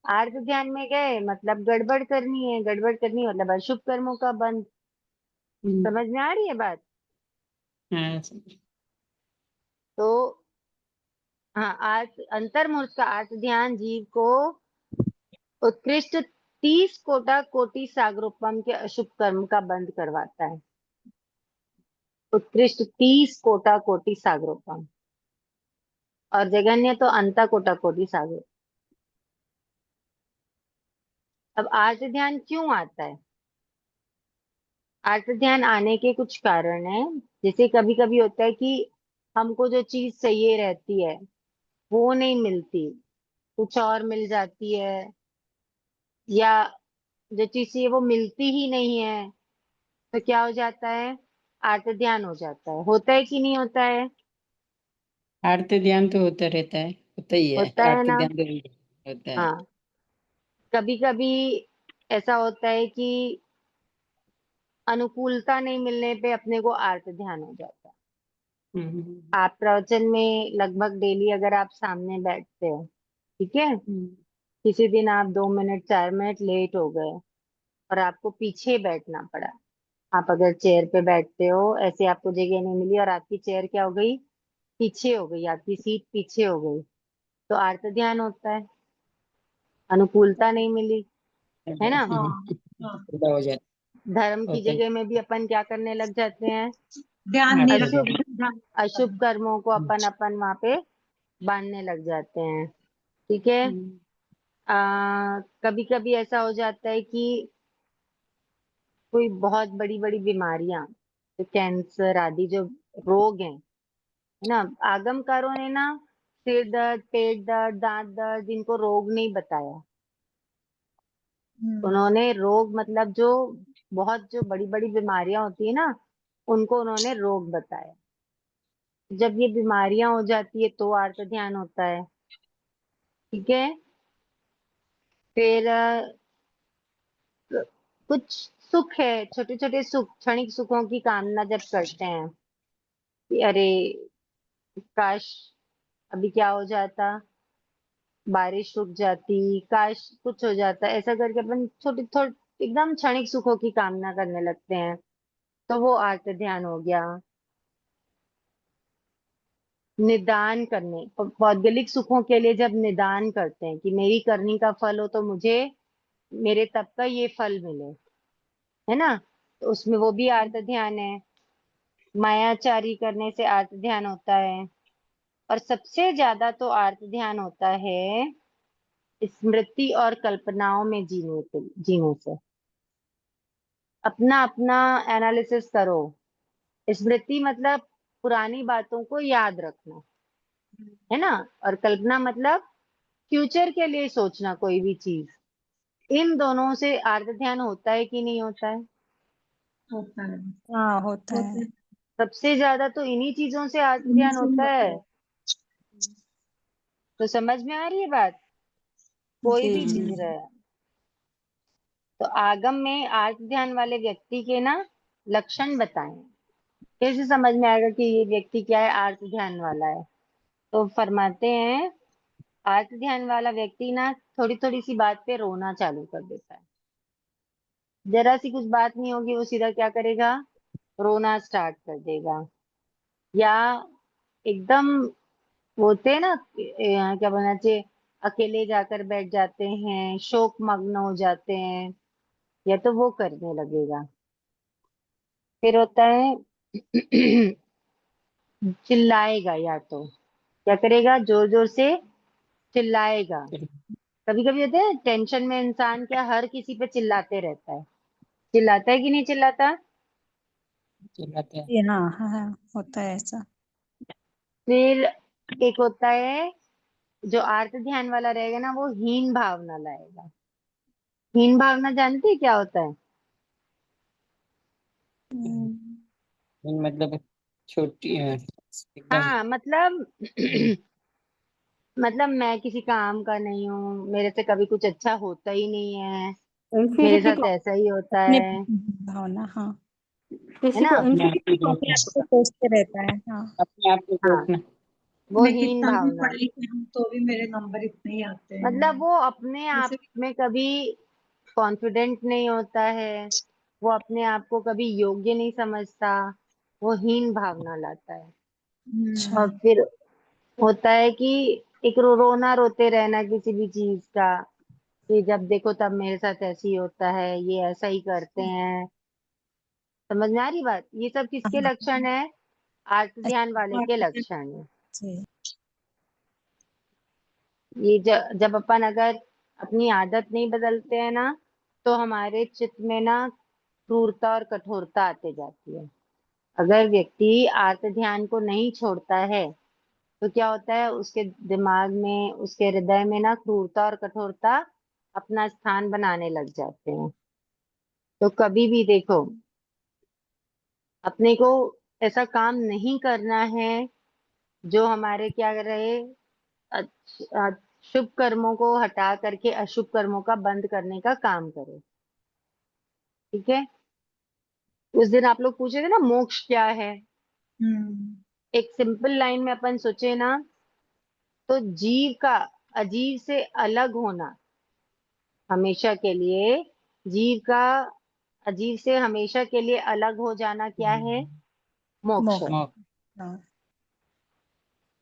आर्त ध्यान में गए मतलब गड़बड़ करनी है, गड़बड़ करनी मतलब अशुभ कर्मों का बंद। समझ में आ रही है बात? हाँ सर। तो हाँ, आर्त अंतर मुहूर्त का आर्त ध्यान जीव को उत्कृष्ट 30 कोटा कोटि सागरोपम के अशुभ कर्म का बंद करवाता है। उत्कृष्ट 30 कोटा कोटि सागरोपम, और जगन्य तो अंता कोटा कोटि सागर। अब आर्त ध्यान क्यों आता है? आर्त ध्यान आने के कुछ कारण है। जैसे कभी कभी होता है कि हमको जो चीज चाहिए रहती है वो नहीं मिलती, कुछ और मिल जाती है, या जो चीज चाहिए वो मिलती ही नहीं है, तो क्या हो जाता है, आर्त ध्यान हो जाता है। होता है कि नहीं होता है? आरती ध्यान तो होता रहता है, होता ही है, होता है आरती ना? ध्यान तो होता है। हाँ, कभी कभी ऐसा होता है कि अनुकूलता नहीं मिलने पे अपने को आर्त ध्यान हो जाता है। हम्म। आप प्रवचन में लगभग डेली अगर आप सामने बैठते हो, ठीक है, किसी दिन आप 2 मिनट 4 मिनट लेट हो गए और आपको पीछे बैठना पड़ा, आप अगर चेयर पे बैठते हो, ऐसे आपको जगह नहीं मिली और आपकी चेयर क्या हो गई, पीछे हो गई, आपकी सीट पीछे हो गई, तो आर्त ध्यान होता है, अनुकूलता नहीं मिली, है ना? हाँ हाँ, होता हो जाता धर्म की होता ही। जगह में भी अपन क्या करने लग जाते हैं, ध्यान नहीं आरती अशुभ ध्यान। रखते, ध्यान अशुभ कर्मों को अपन अपन वहां पे बांधने लग जाते हैं, ठीक है। कभी कभी ऐसा हो जाता है कि कोई बहुत बड़ी बड़ी बीमारियां, तो कैंसर आदि जो रोग हैं, है ना, आगमकारों ने ना सिर दर्द, पेट दर्द, दांत दर्द, इनको रोग नहीं बताया। उन्होंने रोग मतलब जो बहुत जो बड़ी बड़ी बीमारियां होती है ना, उनको उन्होंने रोग बताया। जब ये बीमारियां हो जाती है तो आर्त ध्यान होता है, ठीक है। फिर कुछ सुख है, छोटे छोटे सुख, क्षणिक सुखों की कामना जब करते हैं कि अरे काश अभी क्या हो जाता, बारिश रुक जाती, काश कुछ हो जाता, ऐसा करके अपन छोटे थोड़े एकदम क्षणिक सुखों की कामना करने लगते हैं, तो वो आर्त ध्यान हो गया। निदान करने, भौगोलिक सुखों के लिए जब निदान करते हैं कि मेरी करनी का फल हो तो मुझे मेरे तप का ये फल मिले, है ना, तो उसमें वो भी आर्त ध्यान है। मायाचारी करने से आर्त ध्यान होता है। और सबसे ज्यादा तो आर्त ध्यान होता है स्मृति और कल्पनाओं में जीने से। अपना अपना एनालिसिस करो। स्मृति मतलब पुरानी बातों को याद रखना, है ना। और कल्पना मतलब फ्यूचर के लिए सोचना कोई भी चीज। इन दोनों से आर्त ध्यान होता है कि नहीं होता है? होता है। हाँ होता होता है। है। सबसे ज्यादा तो इन्हीं चीजों से आर्त इन्हीं ध्यान से होता होता है। है। तो समझ में आ रही है बात? कोई जी भी जी। चीज रहे। तो आगम में आर्त ध्यान वाले व्यक्ति के ना लक्षण बताएं। कैसे समझ में आएगा कि ये व्यक्ति क्या है, आर्त ध्यान वाला है? तो फरमाते हैं आर्त ध्यान वाला व्यक्ति ना थोड़ी थोड़ी सी बात पे रोना चालू कर देता है। जरा सी कुछ बात नहीं होगी वो सीधा क्या करेगा, रोना स्टार्ट कर देगा। या एकदम होते हैं ना क्या बोलना चाहिए, अकेले जाकर बैठ जाते हैं, शोक मग्न हो जाते हैं, या तो वो करने लगेगा। फिर होता है चिल्लाएगा, या तो क्या करेगा, जोर जोर से चिल्लाएगा। कभी कभी होता है टेंशन में इंसान क्या हर किसी पे चिल्लाते रहता है। चिल्लाता है कि नहीं चिल्लाता? चिल्लाते हैं। जी हाँ हाँ हाँ, होता है ऐसा। फिर एक होता है जो आर्त ध्यान वाला रहेगा ना, वो हीन भावना लाएगा। हीन भावना जानते हैं क्या होता है? मतलब छोटी एकदम। हाँ मतलब मतलब मैं किसी काम का नहीं हूँ, मेरे से कभी कुछ अच्छा होता ही नहीं है, मेरे इंफीरियरिटी साथ ऐसा ही होता अपने है भावना, हाँ। है किसी ना। को अपने आप को इंफीरियरिटी सोचना। कॉम्प्लेक्स को सोचते रहता है, हाँ। अपने आप को हाँ, सोचना। वो मैं हीन कितना भी भावना। पढ़ लिखी हूँ तो भी मेरे नंबर इतने ही आते मतलब हैं। वो अपने आप जैसे में कभी कॉन्फिडेंट नहीं होता है, वो अपने आप को कभी योग्य नहीं समझता, वो हीन भावना लाता है। अच्छा। और फिर होता है कि एक रोना रोते रहना किसी भी चीज का, कि जब देखो तब मेरे साथ ऐसे ही होता है, ये ऐसा ही करते हैं। समझ में आ रही बात? ये सब किसके हाँ, लक्षण है? आर्त ध्यान वाले के अच्छा, लक्षण है। जी। ये जब अपन अगर अपनी आदत नहीं बदलते हैं ना, तो हमारे चित्त में ना क्रूरता और कठोरता आते जाती है। अगर व्यक्ति आर्त ध्यान को नहीं छोड़ता है तो क्या होता है, उसके दिमाग में, उसके हृदय में ना क्रूरता और कठोरता अपना स्थान बनाने लग जाते हैं। तो कभी भी देखो, अपने को ऐसा काम नहीं करना है जो हमारे क्या रहे, शुभ कर्मों को हटा करके अशुभ कर्मों का बंद करने का काम करे। ठीक है। उस दिन आप लोग पूछे थे ना मोक्ष क्या है। हम्म। एक सिंपल लाइन में अपन सोचे ना, तो जीव का अजीव से अलग होना हमेशा के लिए, जीव का अजीव से हमेशा के लिए अलग हो जाना क्या है? मोक्ष। मोक्ष। मोक्ष। हाँ।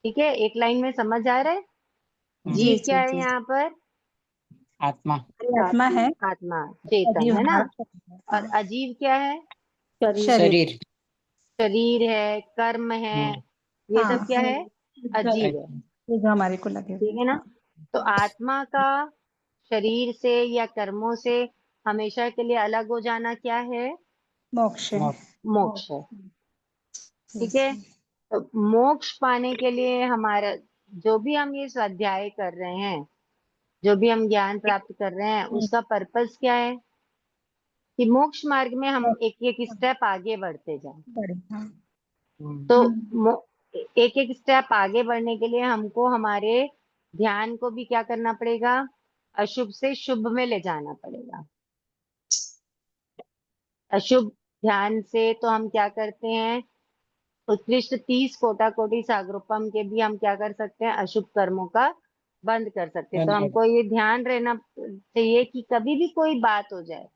ठीक है, एक लाइन में समझ आ रहा है? जी जीव क्या जी है जी। यहाँ पर? आत्मा। हमारी आत्मा है। आत्मा, चेतन, अजीब है ना। हमारा शरीर है, और हाँ। अजीव क्या है? शरीर। शरीर। शरीर है, कर्म है, हम्म। ये सब हाँ, क्या है? अजीव है। ये जो हमारे को लगे हुए ठीक हैं, है ना। हाँ। तो आत्मा का शरीर से या कर्मों से हमेशा के लिए अलग हो जाना क्या है? मोक्ष है। मोक्ष। मोक्ष है। जी ठीक है। जी। तो मोक्ष पाने के लिए हमारा जो भी हम ये स्वाध्याय कर रहे हैं, जो भी हम ज्ञान प्राप्त कर रहे हैं, उसका पर्पस क्या है? कि मोक्ष मार्ग में हम एक एक स्टेप आगे बढ़ते जाएं। बड़े, हाँ। हम्म। तो हम्म। एक एक स्टेप आगे बढ़ने के लिए हमको हमारे ध्यान को भी क्या करना पड़ेगा? अशुभ से शुभ में ले जाना पड़ेगा। अशुभ ध्यान से तो हम क्या करते हैं, उत्कृष्ट 30 कोटि कोटि सागरोपम के भी हम क्या कर सकते हैं, अशुभ कर्मों का बंद कर सकते हैं। तो धन्यवाद। हमको ये ध्यान रहना चाहिए कि कभी भी कोई बात हो जाए,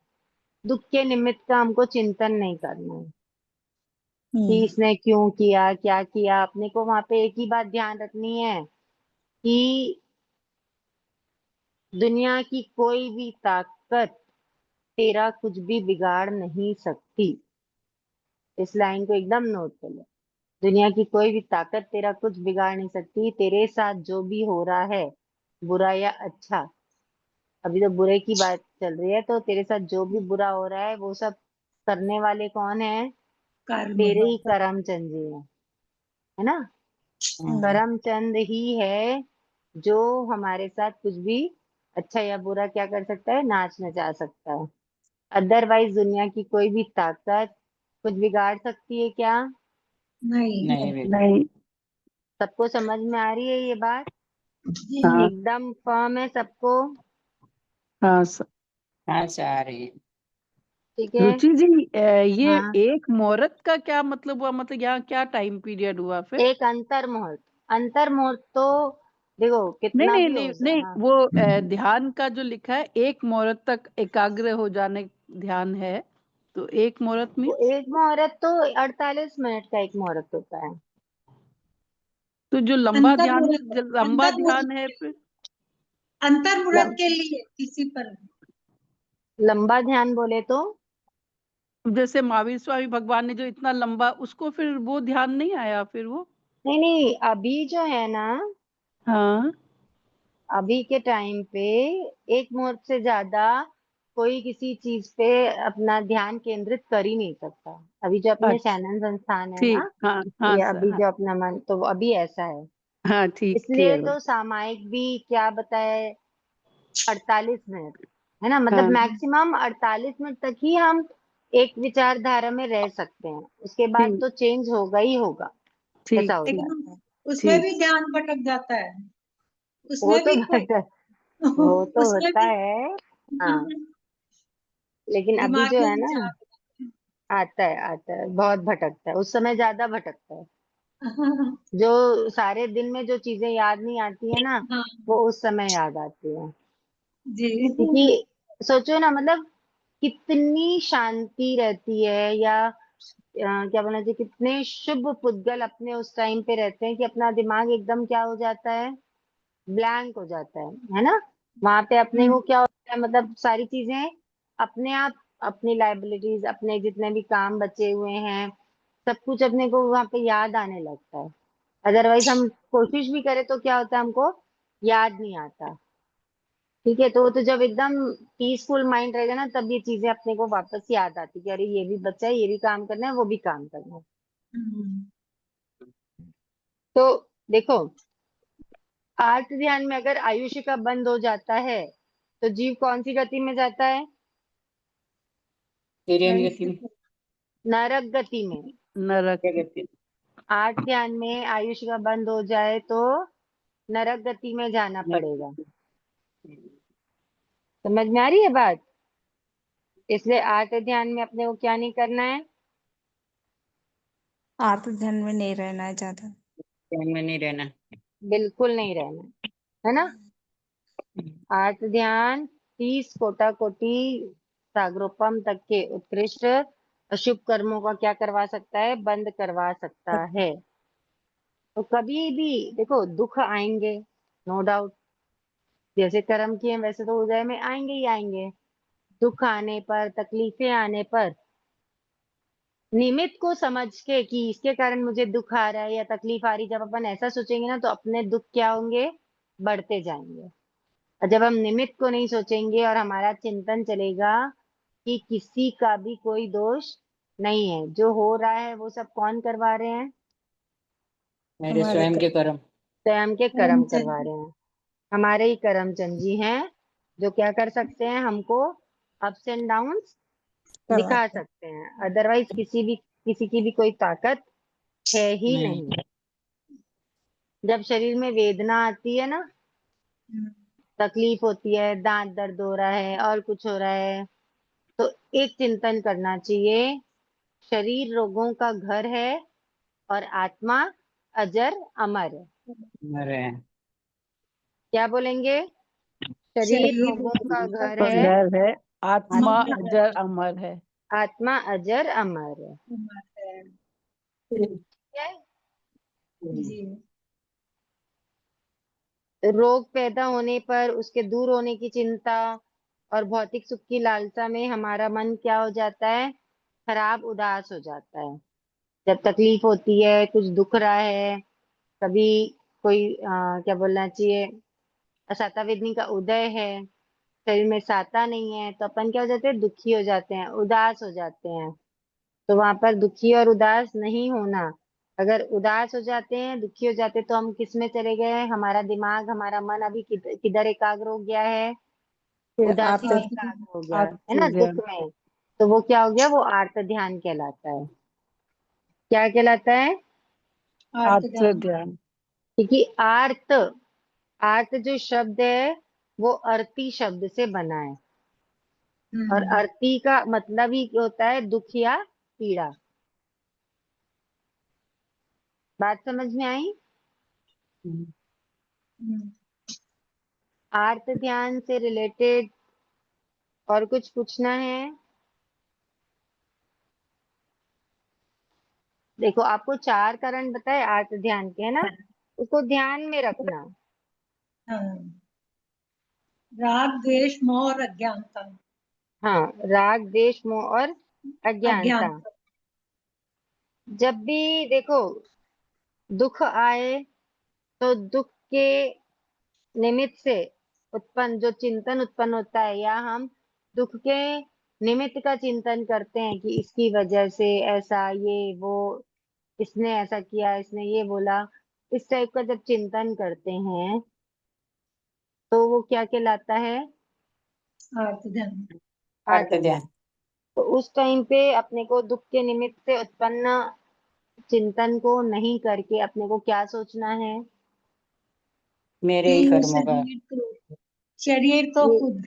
दुख के निमित्त का हमको चिंतन नहीं करना है कि इसने क्यों किया, क्या किया। अपने को वहां पे एक ही बात ध्यान रखनी है कि दुनिया की कोई भी ताकत तेरा कुछ भी बिगाड़ नहीं सकती। इस लाइन को एकदम नोट कर लो। दुनिया की कोई भी ताकत तेरा कुछ बिगाड़ नहीं सकती। तेरे साथ जो भी हो रहा है, बुरा या अच्छा, अभी तो बुरे की बात चल रही है, तो तेरे साथ जो भी बुरा हो रहा है वो सब करने वाले कौन है? कर्म तेरे ही करमचंद जी है ना? हम्म, करमचंद ही है जो हमारे साथ कुछ भी अच्छा या बुरा क्या कर सकता है, नाच नचा सकता है। अदरवाइज दुनिया की कोई भी ताकत कुछ बिगाड़ सकती है क्या? नहीं। नहीं बेटा। नहीं। सबको समझ में आ रही है ये बात? जी हाँ एकदम फर्म है सबको? हाँ हाँ से आ रही है। ठीक है। रुचि जी, ये हाँ, एक मुहूर्त का क्या मतलब हुआ? मतलब यहाँ क्या टाइम पीरियड हुआ फिर? एक अंतर मुहूर्त। अंतर मुहूर्त तो देखो नहीं कितना नहीं भी नहीं हो जाए। नहीं, हाँ, वो ध्यान का जो लिखा है, एक मुहूर्त तक एकाग्र हो जाने ध्यान है, तो एक मुहूर्त वो मीन्स एक मुहूर्त तो 48 मिनट का एक मुहूर्त होता है। तो जो लंबा अंतर ध्यान, मुहूर्त, जो लंबा अंतर ध्यान मुहूर्त, है फिर अंतर मुहूर्त लम, के लिए किसी पर लंबा ध्यान बोले तो जैसे महावीर स्वामी भगवान ने जो इतना लंबा, उसको फिर वो ध्यान नहीं आया फिर वो? नहीं नहीं, अभी जो है ना, हाँ अभी के टाइम पे एक मुहूर्त से ज्यादा कोई किसी चीज पे अपना ध्यान केंद्रित कर ही नहीं सकता। अभी जो अपने अच्छा, शैनन संस्थान है ठीक, ना, हाँ हाँ ये सर, अभी हाँ जो अपना मन, तो अभी ऐसा है। हाँ, ठीक, इसलिए क्लियर हो तो सामायिक भी क्या बताए, 48 मिनट, है ना? मतलब हाँ, मैक्सिमम 48 मिनट तक ही हम एक विचारधारा में रह सकते हैं, उसके बाद ठीक तो चेंज होगा ही होगा। ऐसा ठीक हो ठीक लेकिन जाता है। उसमें ठीक। भी ध्यान भटक जाता है, वो उसमें तो भी कोई वो तो उसमें होता भी है। हाँ, लेकिन अभी दिमाग जो में है ना, विचार आता है, बहुत भटकता है, उस समय ज्यादा भटकता है। जो सारे दिन में जो चीजें याद नहीं आती है ना, हाँ वो उस समय याद आती है। जी क्योंकि सोचो ना, मतलब कितनी शांति रहती है, या क्या बोलना चाहिए, कितने शुभ पुद्गल अपने उस टाइम पे रहते हैं कि अपना दिमाग एकदम क्या हो जाता है, ब्लैंक हो जाता है ना? वहां पे अपने को क्या होता है, मतलब सारी चीजें अपने आप, अपनी लाइबिलिटीज, अपने जितने भी काम बचे हुए हैं, सब कुछ अपने को वहां पे याद आने लगता है। अदरवाइज हम कोशिश भी करें तो क्या होता है, हमको याद नहीं आता। ठीक है, तो वो तो जब एकदम पीसफुल माइंड रहेगा ना, तब ये चीजें अपने को वापस याद आती कि अरे ये भी बच्चा है, ये भी काम करना है, वो भी काम करना है। तो देखो, आर्त ध्यान में अगर आयुष्य का बंद हो जाता है, तो जीव कौन सी गति में जाता है? तिरंगी गति में। नरक गति में। नरक। क्या कहते हैं? आर्त ध्यान में आयुष्य का बंद हो जाए तो नरक गति में जाना पड़ेगा। समझ में आ रही है बात? इसलिए आर्त ध्यान में अपने को क्या नहीं करना है? आत्म ध्यान में नहीं रहना है ज्यादा। ध्यान में नहीं रहना। बिल्कुल नहीं रहना है ना? आर्त ध्यान 30 कोटि कोटि सागरोपम तक के उत्कृष्ट अशुभ कर्मों का क्या करवा सकता है, बंद करवा सकता है। तो कभी भी देखो, दुख आएंगे, नो डाउट, जैसे कर्म किए हैं वैसे तो उदय में आएंगे ही आएंगे। दुख आने पर, तकलीफें आने पर, निमित्त को समझ के कि इसके कारण मुझे दुख आ रहा है या तकलीफ आ रही, जब अपन ऐसा सोचेंगे ना, तो अपने दुख क्या होंगे, बढ़ते जाएंगे। और जब हम निमित्त को नहीं सोचेंगे और हमारा चिंतन चलेगा कि किसी का भी कोई दोष नहीं है, जो हो रहा है वो सब कौन करवा रहे हैं, मेरे हमारे स्वयं के कर्म। स्वयं के कर्म करवा करमचंद रहे हैं। हमारे ही करमचंद जी हैं जो क्या कर सकते हैं, हमको अप्स एंड डाउन्स दिखा करवाते हैं। सकते हैं। अदरवाइज किसी की भी कोई ताकत है ही नहीं। नहीं। जब शरीर में वेदना आती है ना, तकलीफ होती है, दांत दर्द हो रहा है और कुछ हो रहा है, तो एक चिंतन करना चाहिए, शरीर रोगों का घर है और आत्मा अजर अमर है। अरे क्या बोलेंगे? शरीर शरीर रोगों का घर पर है, घर है, आत्मा आत्मा अजर अमर है। आत्मा अजर अमर है। ठीक है? जी रोग पैदा होने पर उसके दूर होने की चिंता और भौतिक सुख की लालसा में हमारा मन क्या हो जाता है, खराब, उदास हो जाता है। जब तकलीफ होती है, कुछ दुख रहा है, कभी कोई क्या बोलना चाहिए, असाता वेदनी का उदय है, शरीर में साता नहीं है, तो अपन क्या हो जाते हैं, दुखी हो जाते हैं, उदास हो जाते हैं। तो वहां पर दुखी और उदास नहीं होना। अगर उदास हो जाते हैं, दुखी हो जाते हैं, तो हम किस में चले गए, हमारा दिमाग, हमारा मन अभी किधर एकाग्र हो गया है, फिर उदासी में आर्त एकाग्र हो गया है आर्त ना, दुख ध्यान। में। तो वो क्या हो गया, वो आर्त ध्यान कहलाता है। क्या कहलाता है? आर्त आर्त ध्यान। ध्यान। क्योंकि आर्त, आर्त जो शब्द है वो अर्थी शब्द से बना है, और अर्थी का मतलब ही होता है दुख या पीड़ा। बात समझ में आई? हम्म, हम्म, आर्त ध्यान से रिलेटेड और कुछ पूछना है? देखो, आपको 4 कारण बताए आर्त ध्यान के, है ना, उसको ध्यान में रखना। हाँ। राग, द्वेष, मोह और अज्ञानता। हाँ, राग, द्वेष, मोह और अज्ञानता। अज्ञानता। जब भी देखो दुख आए, तो दुख के निमित्त से उत्पन्न जो चिंतन उत्पन्न होता है, या हम दुख के निमित्त का चिंतन करते हैं कि इसकी वजह से ऐसा, ये वो, इसने ऐसा किया, इसने ये बोला, इस टाइप का जब चिंतन करते हैं, तो वो क्या कहलाता है? आर्त ध्यान। आर्त आर्त ध्यान। ध्यान। तो उस टाइम पे अपने को दुख के निमित्त से उत्पन्न चिंतन को नहीं करके अपने को क्या सोचना है? मेरे कि ही ये कर्मों का। शरीर तो ये खुद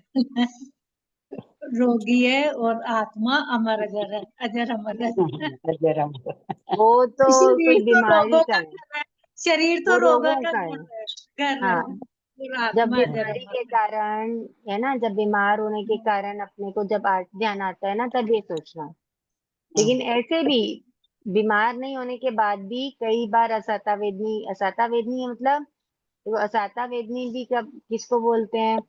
रोगी है और आत्मा अमर अजर है, अजर अमर है। जरा वो तो शरीर कोई तो बीमारी रोगों का का है, घर है, शरीर तो वो रोगों रोगों का का है। घर है, घर है, हाँ, और जब आत्मा अजर बीमारी अमर के है। कारण, है ना, जब बीमार होने के कारण अपने को जब ध्यान आता है ना, तब ये सोचना। लेकिन ऐसे भी बीमार नहीं होने के बाद भी कई बार असाता वेदनी, असाता वेदनी मतलब, देखो असाता वेदनी भी कब किसको बोलते हैं,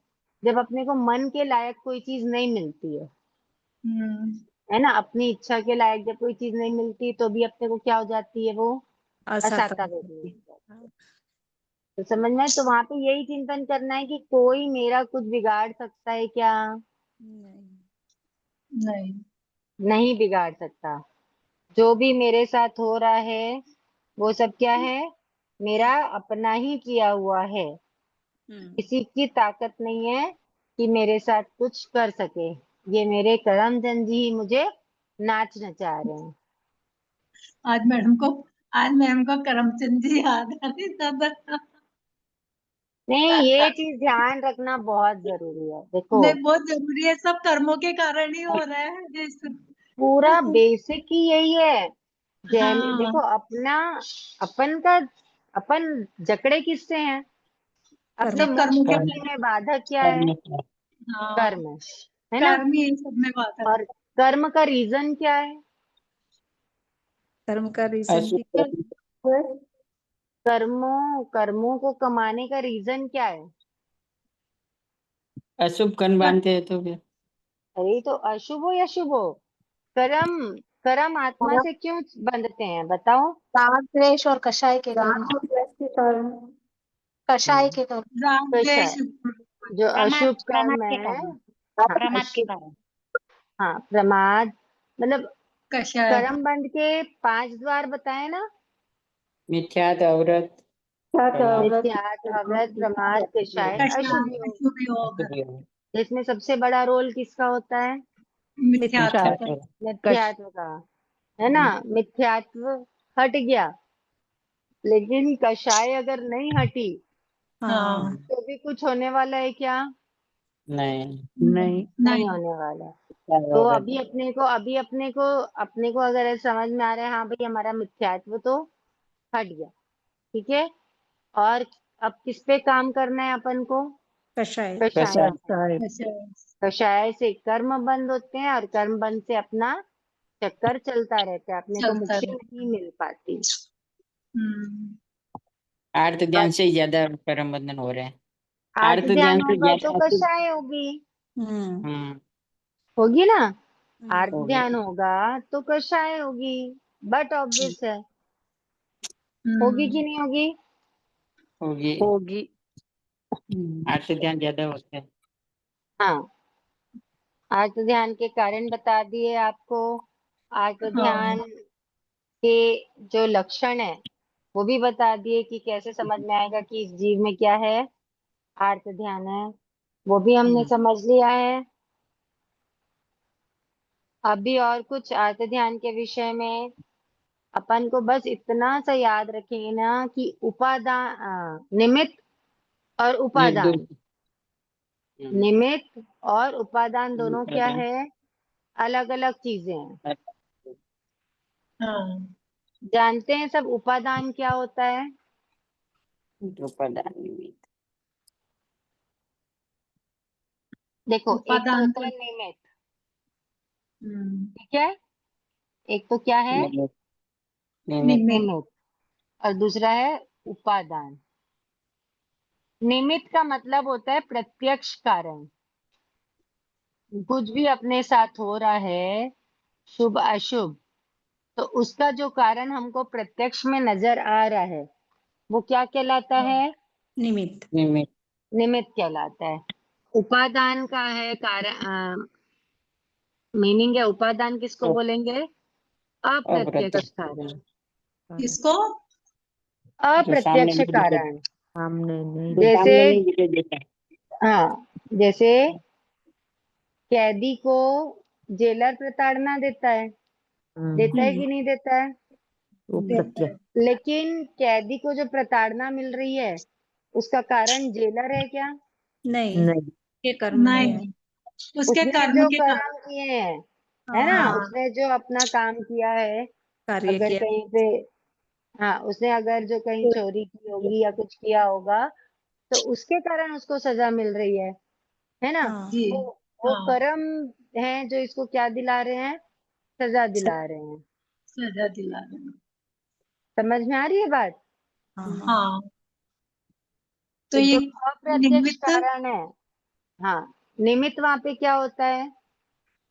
जब अपने को मन के लायक कोई चीज नहीं मिलती हम्म, है ना, अपनी इच्छा के लायक जब कोई चीज नहीं मिलती, तो भी अपने को क्या हो जाती है, वो असाता असाता वेदनी हो जाती है। तो समझ में आया? तो वहां पे यही चिंतन करना है कि कोई मेरा कुछ बिगाड़ सकता है क्या? नहीं। नहीं बिगाड़ सकता। जो भी मेरे साथ हो रहा है, वो सब क्या है, मेरा अपना ही किया हुआ है। किसी की ताकत नहीं है कि मेरे साथ कुछ कर सके। ये मेरे करमचंद जी ही मुझे नाच नचा रहे हैं। आज मैडम को आज मैम को करमचंद जी याद आ रही था। नहीं, ये चीज ध्यान रखना बहुत जरूरी है। देखो, नहीं, बहुत जरूरी है, सब कर्मों के कारण ही हो रहा है पूरा बेसिक ही यही है। जैन हाँ। देखो, अपना, अपन का, अपन जकड़े किससे हैं? अपने सब मोक्ष कर्मों के प्राप्ति कारण। में बाधक क्या है? कर्म का। हाँ, कर्म है ना। कर्म ही सब में बात है। और कर्म का रीजन क्या है? कर्म का रीजन भी अशुभ कर्म। कर्मों कर्मों को कमाने का रीजन क्या है? अशुभ कर्म बांधते हैं तो फिर अरे, तो अशुभ हो या शुभ हो, कर्म, कर्म आत्मा से क्यों बंधते हैं, बताओ? राग द्वेष और कषाय के कारण। राग और द्वेष के कारण। कषाय के कारण। राग कषाय, द्वेष। जो प्रमाद अशुभ प्रमाद कर्म के है। कारण। हाँ, प्रमाद के अशुभ, कारण। हाँ, प्रमाद, मतलब कषाय। कर्म बंध के 5 द्वार बताए ना, मिथ्यात, अवरत, प्रमाद, मिथ्यात, अवैध, प्रमाद, कषाय, अशुभ कषाय योग। अशुभ योग। अशुभ योग, इसमें सबसे बड़ा रोल किसका होता है? मिथ्यात्व मिथ्यात का। और मिथ्यात्व का, है ना। मिथ्यात्व हट गया, लेकिन कषाय अगर नहीं हटी, हाँ। तो भी कुछ होने वाला है क्या? नहीं, नहीं। नहीं नहीं। होने वाला। तो अवरत। अपने को अगर ऐसा समझ में आ रहा है, हाँ भाई हमारा मिथ्यात्व तो हट गया, ठीक है। और अब किस पे काम करना है अपन को? कषाय। कषाय कषाय। पे। कषाय। कषाय। कषाय से कर्म बंद होते हैं, और कर्म बंद से अपना चक्कर चलता रहता है, अपने को चलता मुक्ति रहता नहीं मिल पाती। हम्म। आर्त ध्यान बट से ही ज्यादा कर्म बंधन हो रहे हैं। आर्त आर्त ध्यान ध्यान से होगा तो ज्यादा अशुभ। कषाय होगी, हम्म। होगी ना। आर्त हो गए। ध्यान होगा तो कषाय होगी। बट ऑब्वियस है, होगी कि नहीं होगी? होगी। होगी। आर्थ ध्यान ज्यादा होता है। हाँ, आर्त ध्यान के कारण बता दिए आपको। आर्त ध्यान के जो लक्षण है वो भी बता दिए कि कैसे समझ में आएगा कि इस जीव में क्या है, आर्त ध्यान है, वो भी हमने समझ लिया है। अभी और कुछ आर्त ध्यान के विषय में अपन को बस इतना सा याद रखेंगे ना कि उपादान, निमित्त और ये दो उपादान, निमित्त और उपादान दोनों क्या उपादान। है? अलग अलग चीजें हैं। हाँ, जानते हैं सब उपादान क्या होता है? उपादान निमित्त। देखो, एक तो उपादान होता तो है निमित्त, हम्म, ठीक है? एक तो क्या है? निमित्त। निमित्त। और दूसरा है उपादान। निमित्त का मतलब होता है प्रत्यक्ष कारण। कुछ भी अपने साथ हो रहा है, शुभ अशुभ, तो उसका जो कारण हमको प्रत्यक्ष में नजर आ रहा है वो क्या कहलाता है? निमित्त। निमित्त। निमित्त कहलाता है। उपादान का है कारण, मीनिंग है उपादान किसको बोलेंगे? अप्रत्यक्ष अप्रत्यक्ष। कारण। किसको? जो सामने अप्रत्यक्ष नहीं दिखे, कारण। जो जैसे, सामने नहीं दिखे देता। हाँ, जैसे कैदी को जेलर प्रताड़ना देता है, देता है कि नहीं देता है? देता है। लेकिन कैदी को जो प्रताड़ना मिल रही है उसका कारण जेलर है क्या? नहीं, के कर्म है। नहीं, उसके उसने कर्म जो के कारण। कर्म किए हैं, है ना, हाँ, उसने जो अपना काम किया है, कार्य अगर किया। कहीं पे, हाँ, उसने अगर जो कहीं चोरी की होगी या कुछ किया होगा तो उसके कारण उसको सजा मिल रही है ना? हाँ, जी, वो हाँ, कर्म हैं जो इसको क्या दिला रहे हैं? सजा दिला रहे हैं। सजा दिला रहे हैं। समझ में आ रही है बात? हाँ, हाँ, तो तो ये जो अप्रत्यक्ष निमित्त कारण है, हाँ, निमित्त वहां पे क्या होता है?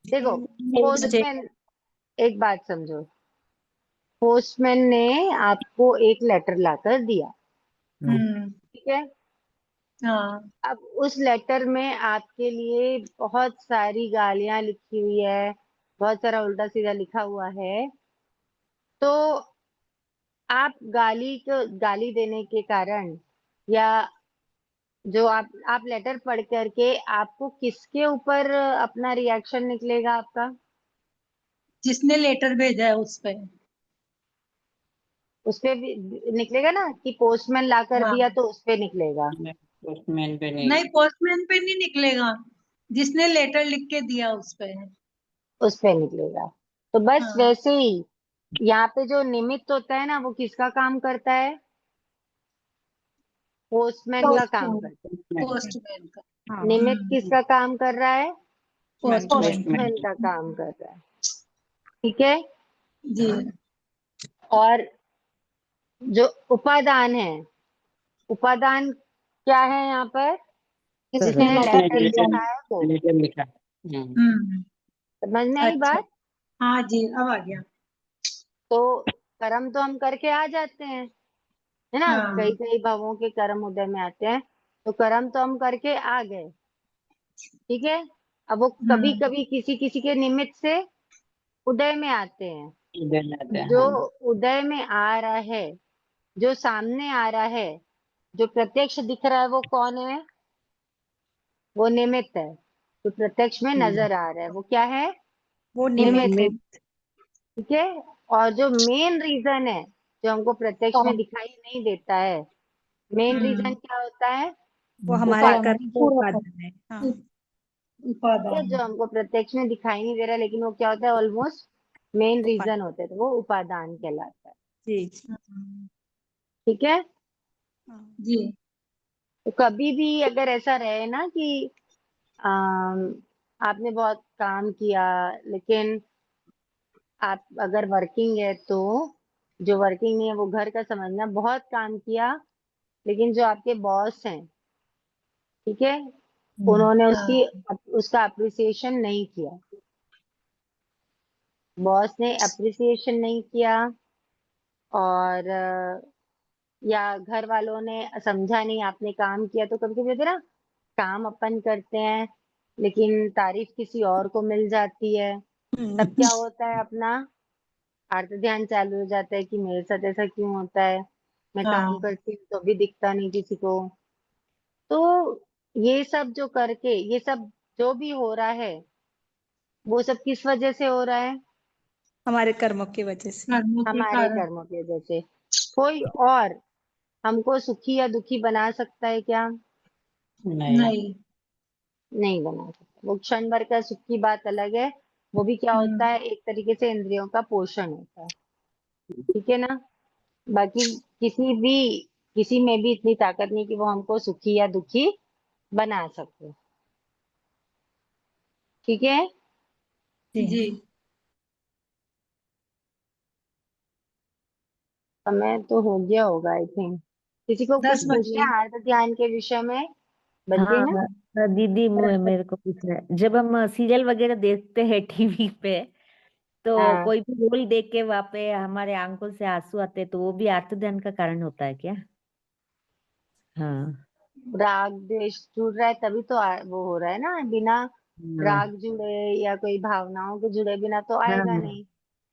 देखो, निमित्त। पोस्टमैन, एक बात समझो, पोस्टमैन ने आपको एक लेटर लाकर दिया, हम्म, ठीक है? हाँ, अब उस लेटर में आपके लिए बहुत सारी गालियां लिखी हुई है, बहुत सारा उल्टा सीधा लिखा हुआ है, तो आप गाली देने के कारण, या जो आप लेटर पढ़ करके आपको किसके ऊपर अपना रिएक्शन निकलेगा आपका? जिसने लेटर भेजा है उस पे। उस पे भी निकलेगा ना, कि पोस्टमैन लाकर हाँ, दिया तो उस पे निकलेगा। पोस्टमैन पे नहीं। नहीं, पोस्टमैन पे नहीं निकलेगा, जिसने लेटर लिख के दिया उस पे। उस पे निकलेगा। तो बस हाँ, वैसे ही यहाँ पे जो निमित्त होता है ना वो किसका काम करता है? पोस्टमैन का काम पोस्टमैन, करता पोस्टमैन का। है। निमित्त किसका काम कर रहा है? पोस्टमैन का। पोस्टमैन का काम कर रहा है, ठीक है? जी, और जो उपादान है, उपादान क्या है यहाँ पर? जिसने जिसने लेटर लेटर भेजा लिखा है। है वो। लेटर लिखा। समझ में आई अच्छा, बात? हाँ जी, अब आ गया। तो कर्म तो हम करके आ जाते हैं, है ना? हाँ, कई कई भावों के कर्म उदय में आते हैं, तो कर्म तो हम करके आ गए, ठीक है? अब वो कभी हम्म, कभी किसी किसी के निमित्त से उदय में आते हैं। इधर आता है, जो हाँ। उदय में आ रहा है, जो सामने आ रहा है, जो प्रत्यक्ष दिख रहा है, वो कौन है? वो निमित्त है। जो प्रत्यक्ष में नजर आ रहा है वो क्या है? वो निमित्त, निमित्त। ठीक है? और जो मेन रीजन है, जो हमको प्रत्यक्ष में दिखाई नहीं देता है, मेन रीजन हम्म, क्या होता है? वो हमारे उपादान। कर्म का उपादान है। हाँ, ठीक है? उपादान। जो हमको प्रत्यक्ष में दिखाई नहीं दे रहा लेकिन वो क्या होता है? ऑलमोस्ट मेन रीजन उपादान। होते हैं, तो वो उपादान कहलाता है, जी। ठीक है? हाँ, जी, तो कभी भी अगर ऐसा रहे ना कि अम, आपने बहुत काम किया, लेकिन आप अगर वर्किंग है तो, जो वर्किंग नहीं है वो घर का समझना, बहुत काम किया लेकिन जो आपके बॉस हैं, ठीक है, उन्होंने हाँ, उसका अप्रिसिएशन नहीं किया, बॉस ने अप्रिसिएशन नहीं किया, और या घर वालों ने समझा नहीं, आपने काम किया। तो कभी कभी होता है ना, काम अपन करते हैं लेकिन तारीफ किसी और को मिल जाती है, तब क्या होता है, अपना आर्त ध्यान चालू हो जाता है कि मेरे साथ ऐसा क्यों होता है, मैं काम हाँ करती हूँ तो भी दिखता नहीं किसी को। तो ये सब जो करके, ये सब जो भी हो रहा है, वो सब किस वजह से हो रहा है? हमारे कर्मों की वजह से। कर्मों के हमारे कारण। कर्मों की वजह से। कोई और हमको सुखी या दुखी बना सकता है क्या? नहीं। नहीं। नहीं बना सकता। वो क्षण भर का सुख की बात अलग है, वो भी क्या होता है, एक तरीके से इंद्रियों का पोषण होता है, ठीक है ना। बाकी किसी में भी इतनी ताकत नहीं कि वो हमको सुखी या दुखी बना सके, ठीक है। जी। समय तो हो गया होगा आई थिंक। किसी को कुछ 10 बज पूछना गए। है आर्त ध्यान के विषय में? बच गई हाँ ना? दीदी मेरे को पूछना है, जब हम सीरियल वगैरह देखते हैं टीवी पे, तो हाँ, कोई भी रोल देख के वहाँ पे हमारे आंखों से आंसू आते हैं, तो वो भी आत्म ध्यान का कारण होता है क्या? हाँ। राग द्वेष जुड़ रहा है तभी तो वो हो रहा है ना। बिना हाँ। राग जुड़े या कोई भावनाओं के जुड़े बिना तो आएगा हाँ, नहीं,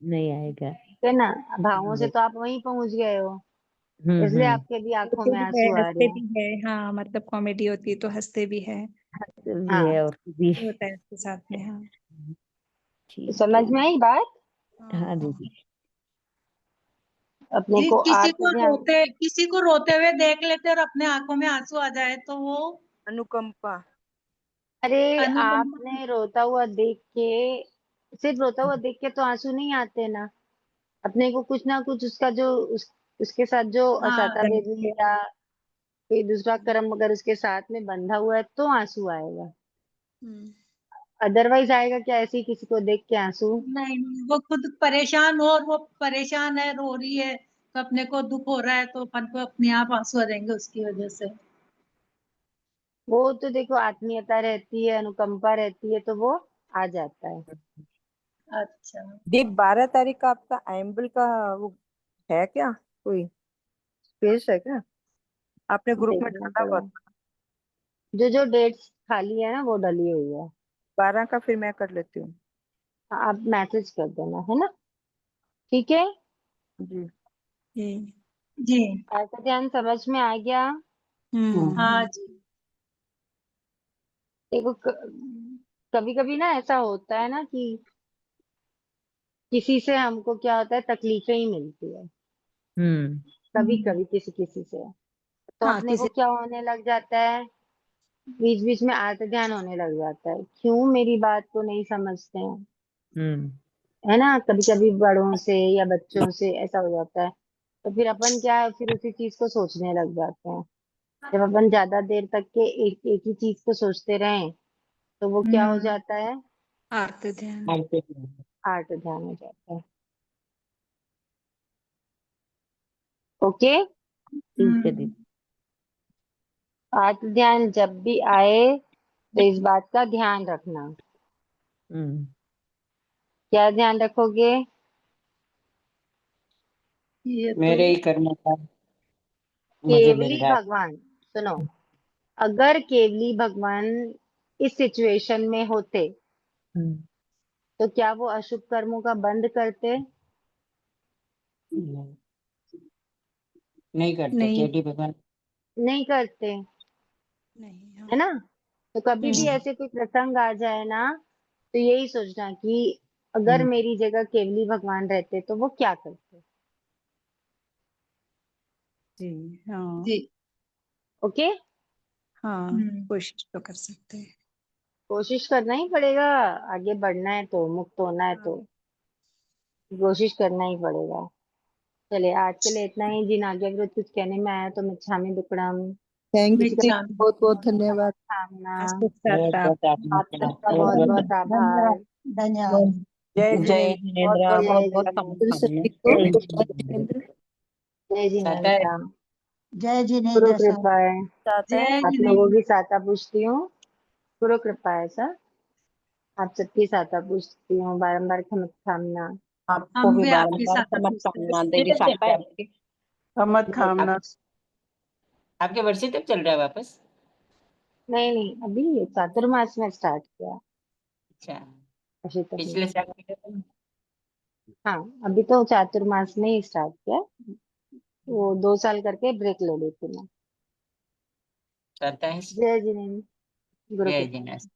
नहीं आएगा। ठीक है ना। भावों से तो आप वहीं पहुंच गए हो, इसलिए हम्म। आपके भी आंखों रोते में भी है, आंसू आ रहे हंसते हैं। भी है। हाँ, मतलब कॉमेडी होती है तो हंसते भी है। भी हाँ, है और भी। होता है उसके साथ में। हाँ तो ठीक समझ है। में आई बात? हाँ हाँ। दीदी। अपने जी, को आर्त ध्यान। किसी को रोते हुए देख लेते और अपने आंखों में आंसू आ जाए तो वो अनुकंपा। अरे अनुकंपा। आपने रोता हुआ देख के, सिर्फ रोता हुआ देख के तो आंसू नहीं आते ना। अपने को कुछ ना कुछ उसका जो उसके साथ जो हाँ। असाता वेदनी या कोई दूसरा कर्म अगर उसके साथ में बंधा हुआ है तो आंसू आएगा, अदरवाइज आएगा क्या ऐसे ही किसी को देख के आंसू? नहीं नहीं, वो खुद परेशान हो और वो परेशान है, रो रही है, तो अपने को दुख हो रहा है तो अपन को अपने आप आंसू आ जाएंगे उसकी वजह से। वो तो देखो आत्मीयता रहती है, अनुकंपा रहती है तो वो आ जाता है। अच्छा। दीप 12 तारीख का आपका एम्बल का वो है क्या, कोई स्पेस है क्या? आपने ग्रुप में देखना डाला हुआ पड़ेगा, था। जो डेट्स खाली है ना वो डली हुई है। 12 का फिर मैं कर लेती हूँ। आप मैसेज कर देना, है ना, ठीक है। जी। जी। आपका ध्यान समझ में आ गया? हाँ जी। देखो कभी कभी ना ऐसा होता है ना कि किसी से हमको क्या होता है, तकलीफें ही मिलती है, हम्म। कभी कभी किसी किसी से। तो हाँ, अपने को किसी क्या होने लग जाता है, बीच बीच में आर्त ध्यान होने लग जाता है, क्यों मेरी बात को नहीं समझते हैं, हम्म। है ना। कभी कभी बड़ों से या बच्चों से ऐसा हो जाता है, तो फिर अपन क्या है, फिर उसी चीज को सोचने लग जाते हैं। जब अपन ज्यादा देर तक के एक एक ही चीज को सोचते रहें तो वो क्या हो जाता है, आर्त ध्यान। आर्त ध्यान हो जाता है। ओके। ठीक है दीदी। आर्त ध्यान जब भी आए तो इस बात का ध्यान रखना। हम्म। क्या ध्यान रखोगे? ये तो मेरे ही कर्म का मुझे मिल केवली रहा है। भगवान, सुनो, अगर केवली भगवान इस सिचुएशन में होते हम्म। तो क्या वो अशुभ कर्मों का बंद करते? नहीं, नहीं करते नहीं। केडी भगवान। नहीं करते, नहीं। है हाँ। ना। तो कभी भी हम्म। ऐसे कोई प्रसंग आ जाए ना, तो यही सोचना कि अगर मेरी जगह केवली भगवान रहते तो वो क्या करते। जी। हाँ। जी। ओके। हाँ, कोशिश तो कर सकते हैं। कोशिश करना ही पड़ेगा, आगे बढ़ना है तो, मुक्त होना है तो हाँ। कोशिश करना ही पड़ेगा। चलिए आज के लिए इतना ही। जिन आज्ञाविरुद्ध कुछ कहने में आया तो मिच्छामि दुक्कडम। थैंक किसी यू, का बहुत बहुत धन्यवाद। कामना। सुख बहुत शांति। बहुत आपने आप सबका बहुत बहुत बहुत बहुत आभार। धन्यवाद। जय जय जिनेन्द्र। बहुत जिनेन्द्र, बहुत बहुत जय बहुत फिर जिनेन्द्र। सभी शुभकामनाएं। को जय जय जिनेन्द्र। जिनेन्द्र। जय साता है। जिनेन्द्र। जय गुरु जिनेन्द्र साहब। कृपा है। चाहता है। जय आप लोगों जिनेन्द्र। की सहायता पूछती हूँ, गुरु कृपा है सर। आप सबके साथ पूछती हूँ, बारम्बार खामना। आपको हम भी भी आपके बारंबार साथ मत पूछते हैं। कामना देवी तक चल रहा है साक्षात। मत खामना। आपके वर्षे तक चल रहा है वापस? नहीं नहीं, अभी चातुर्मास में स्टार्ट किया। अच्छा, अभी तक पिछले नहीं। साल किया था ना? हाँ, अभी तो चातुर्मास में ही स्टार्ट किया। वो 2 साल करके ब्रेक ले लेती मैं। करता है। जय जिनेन्द्र, गुरु जय कृपा। जिनेन्द्र।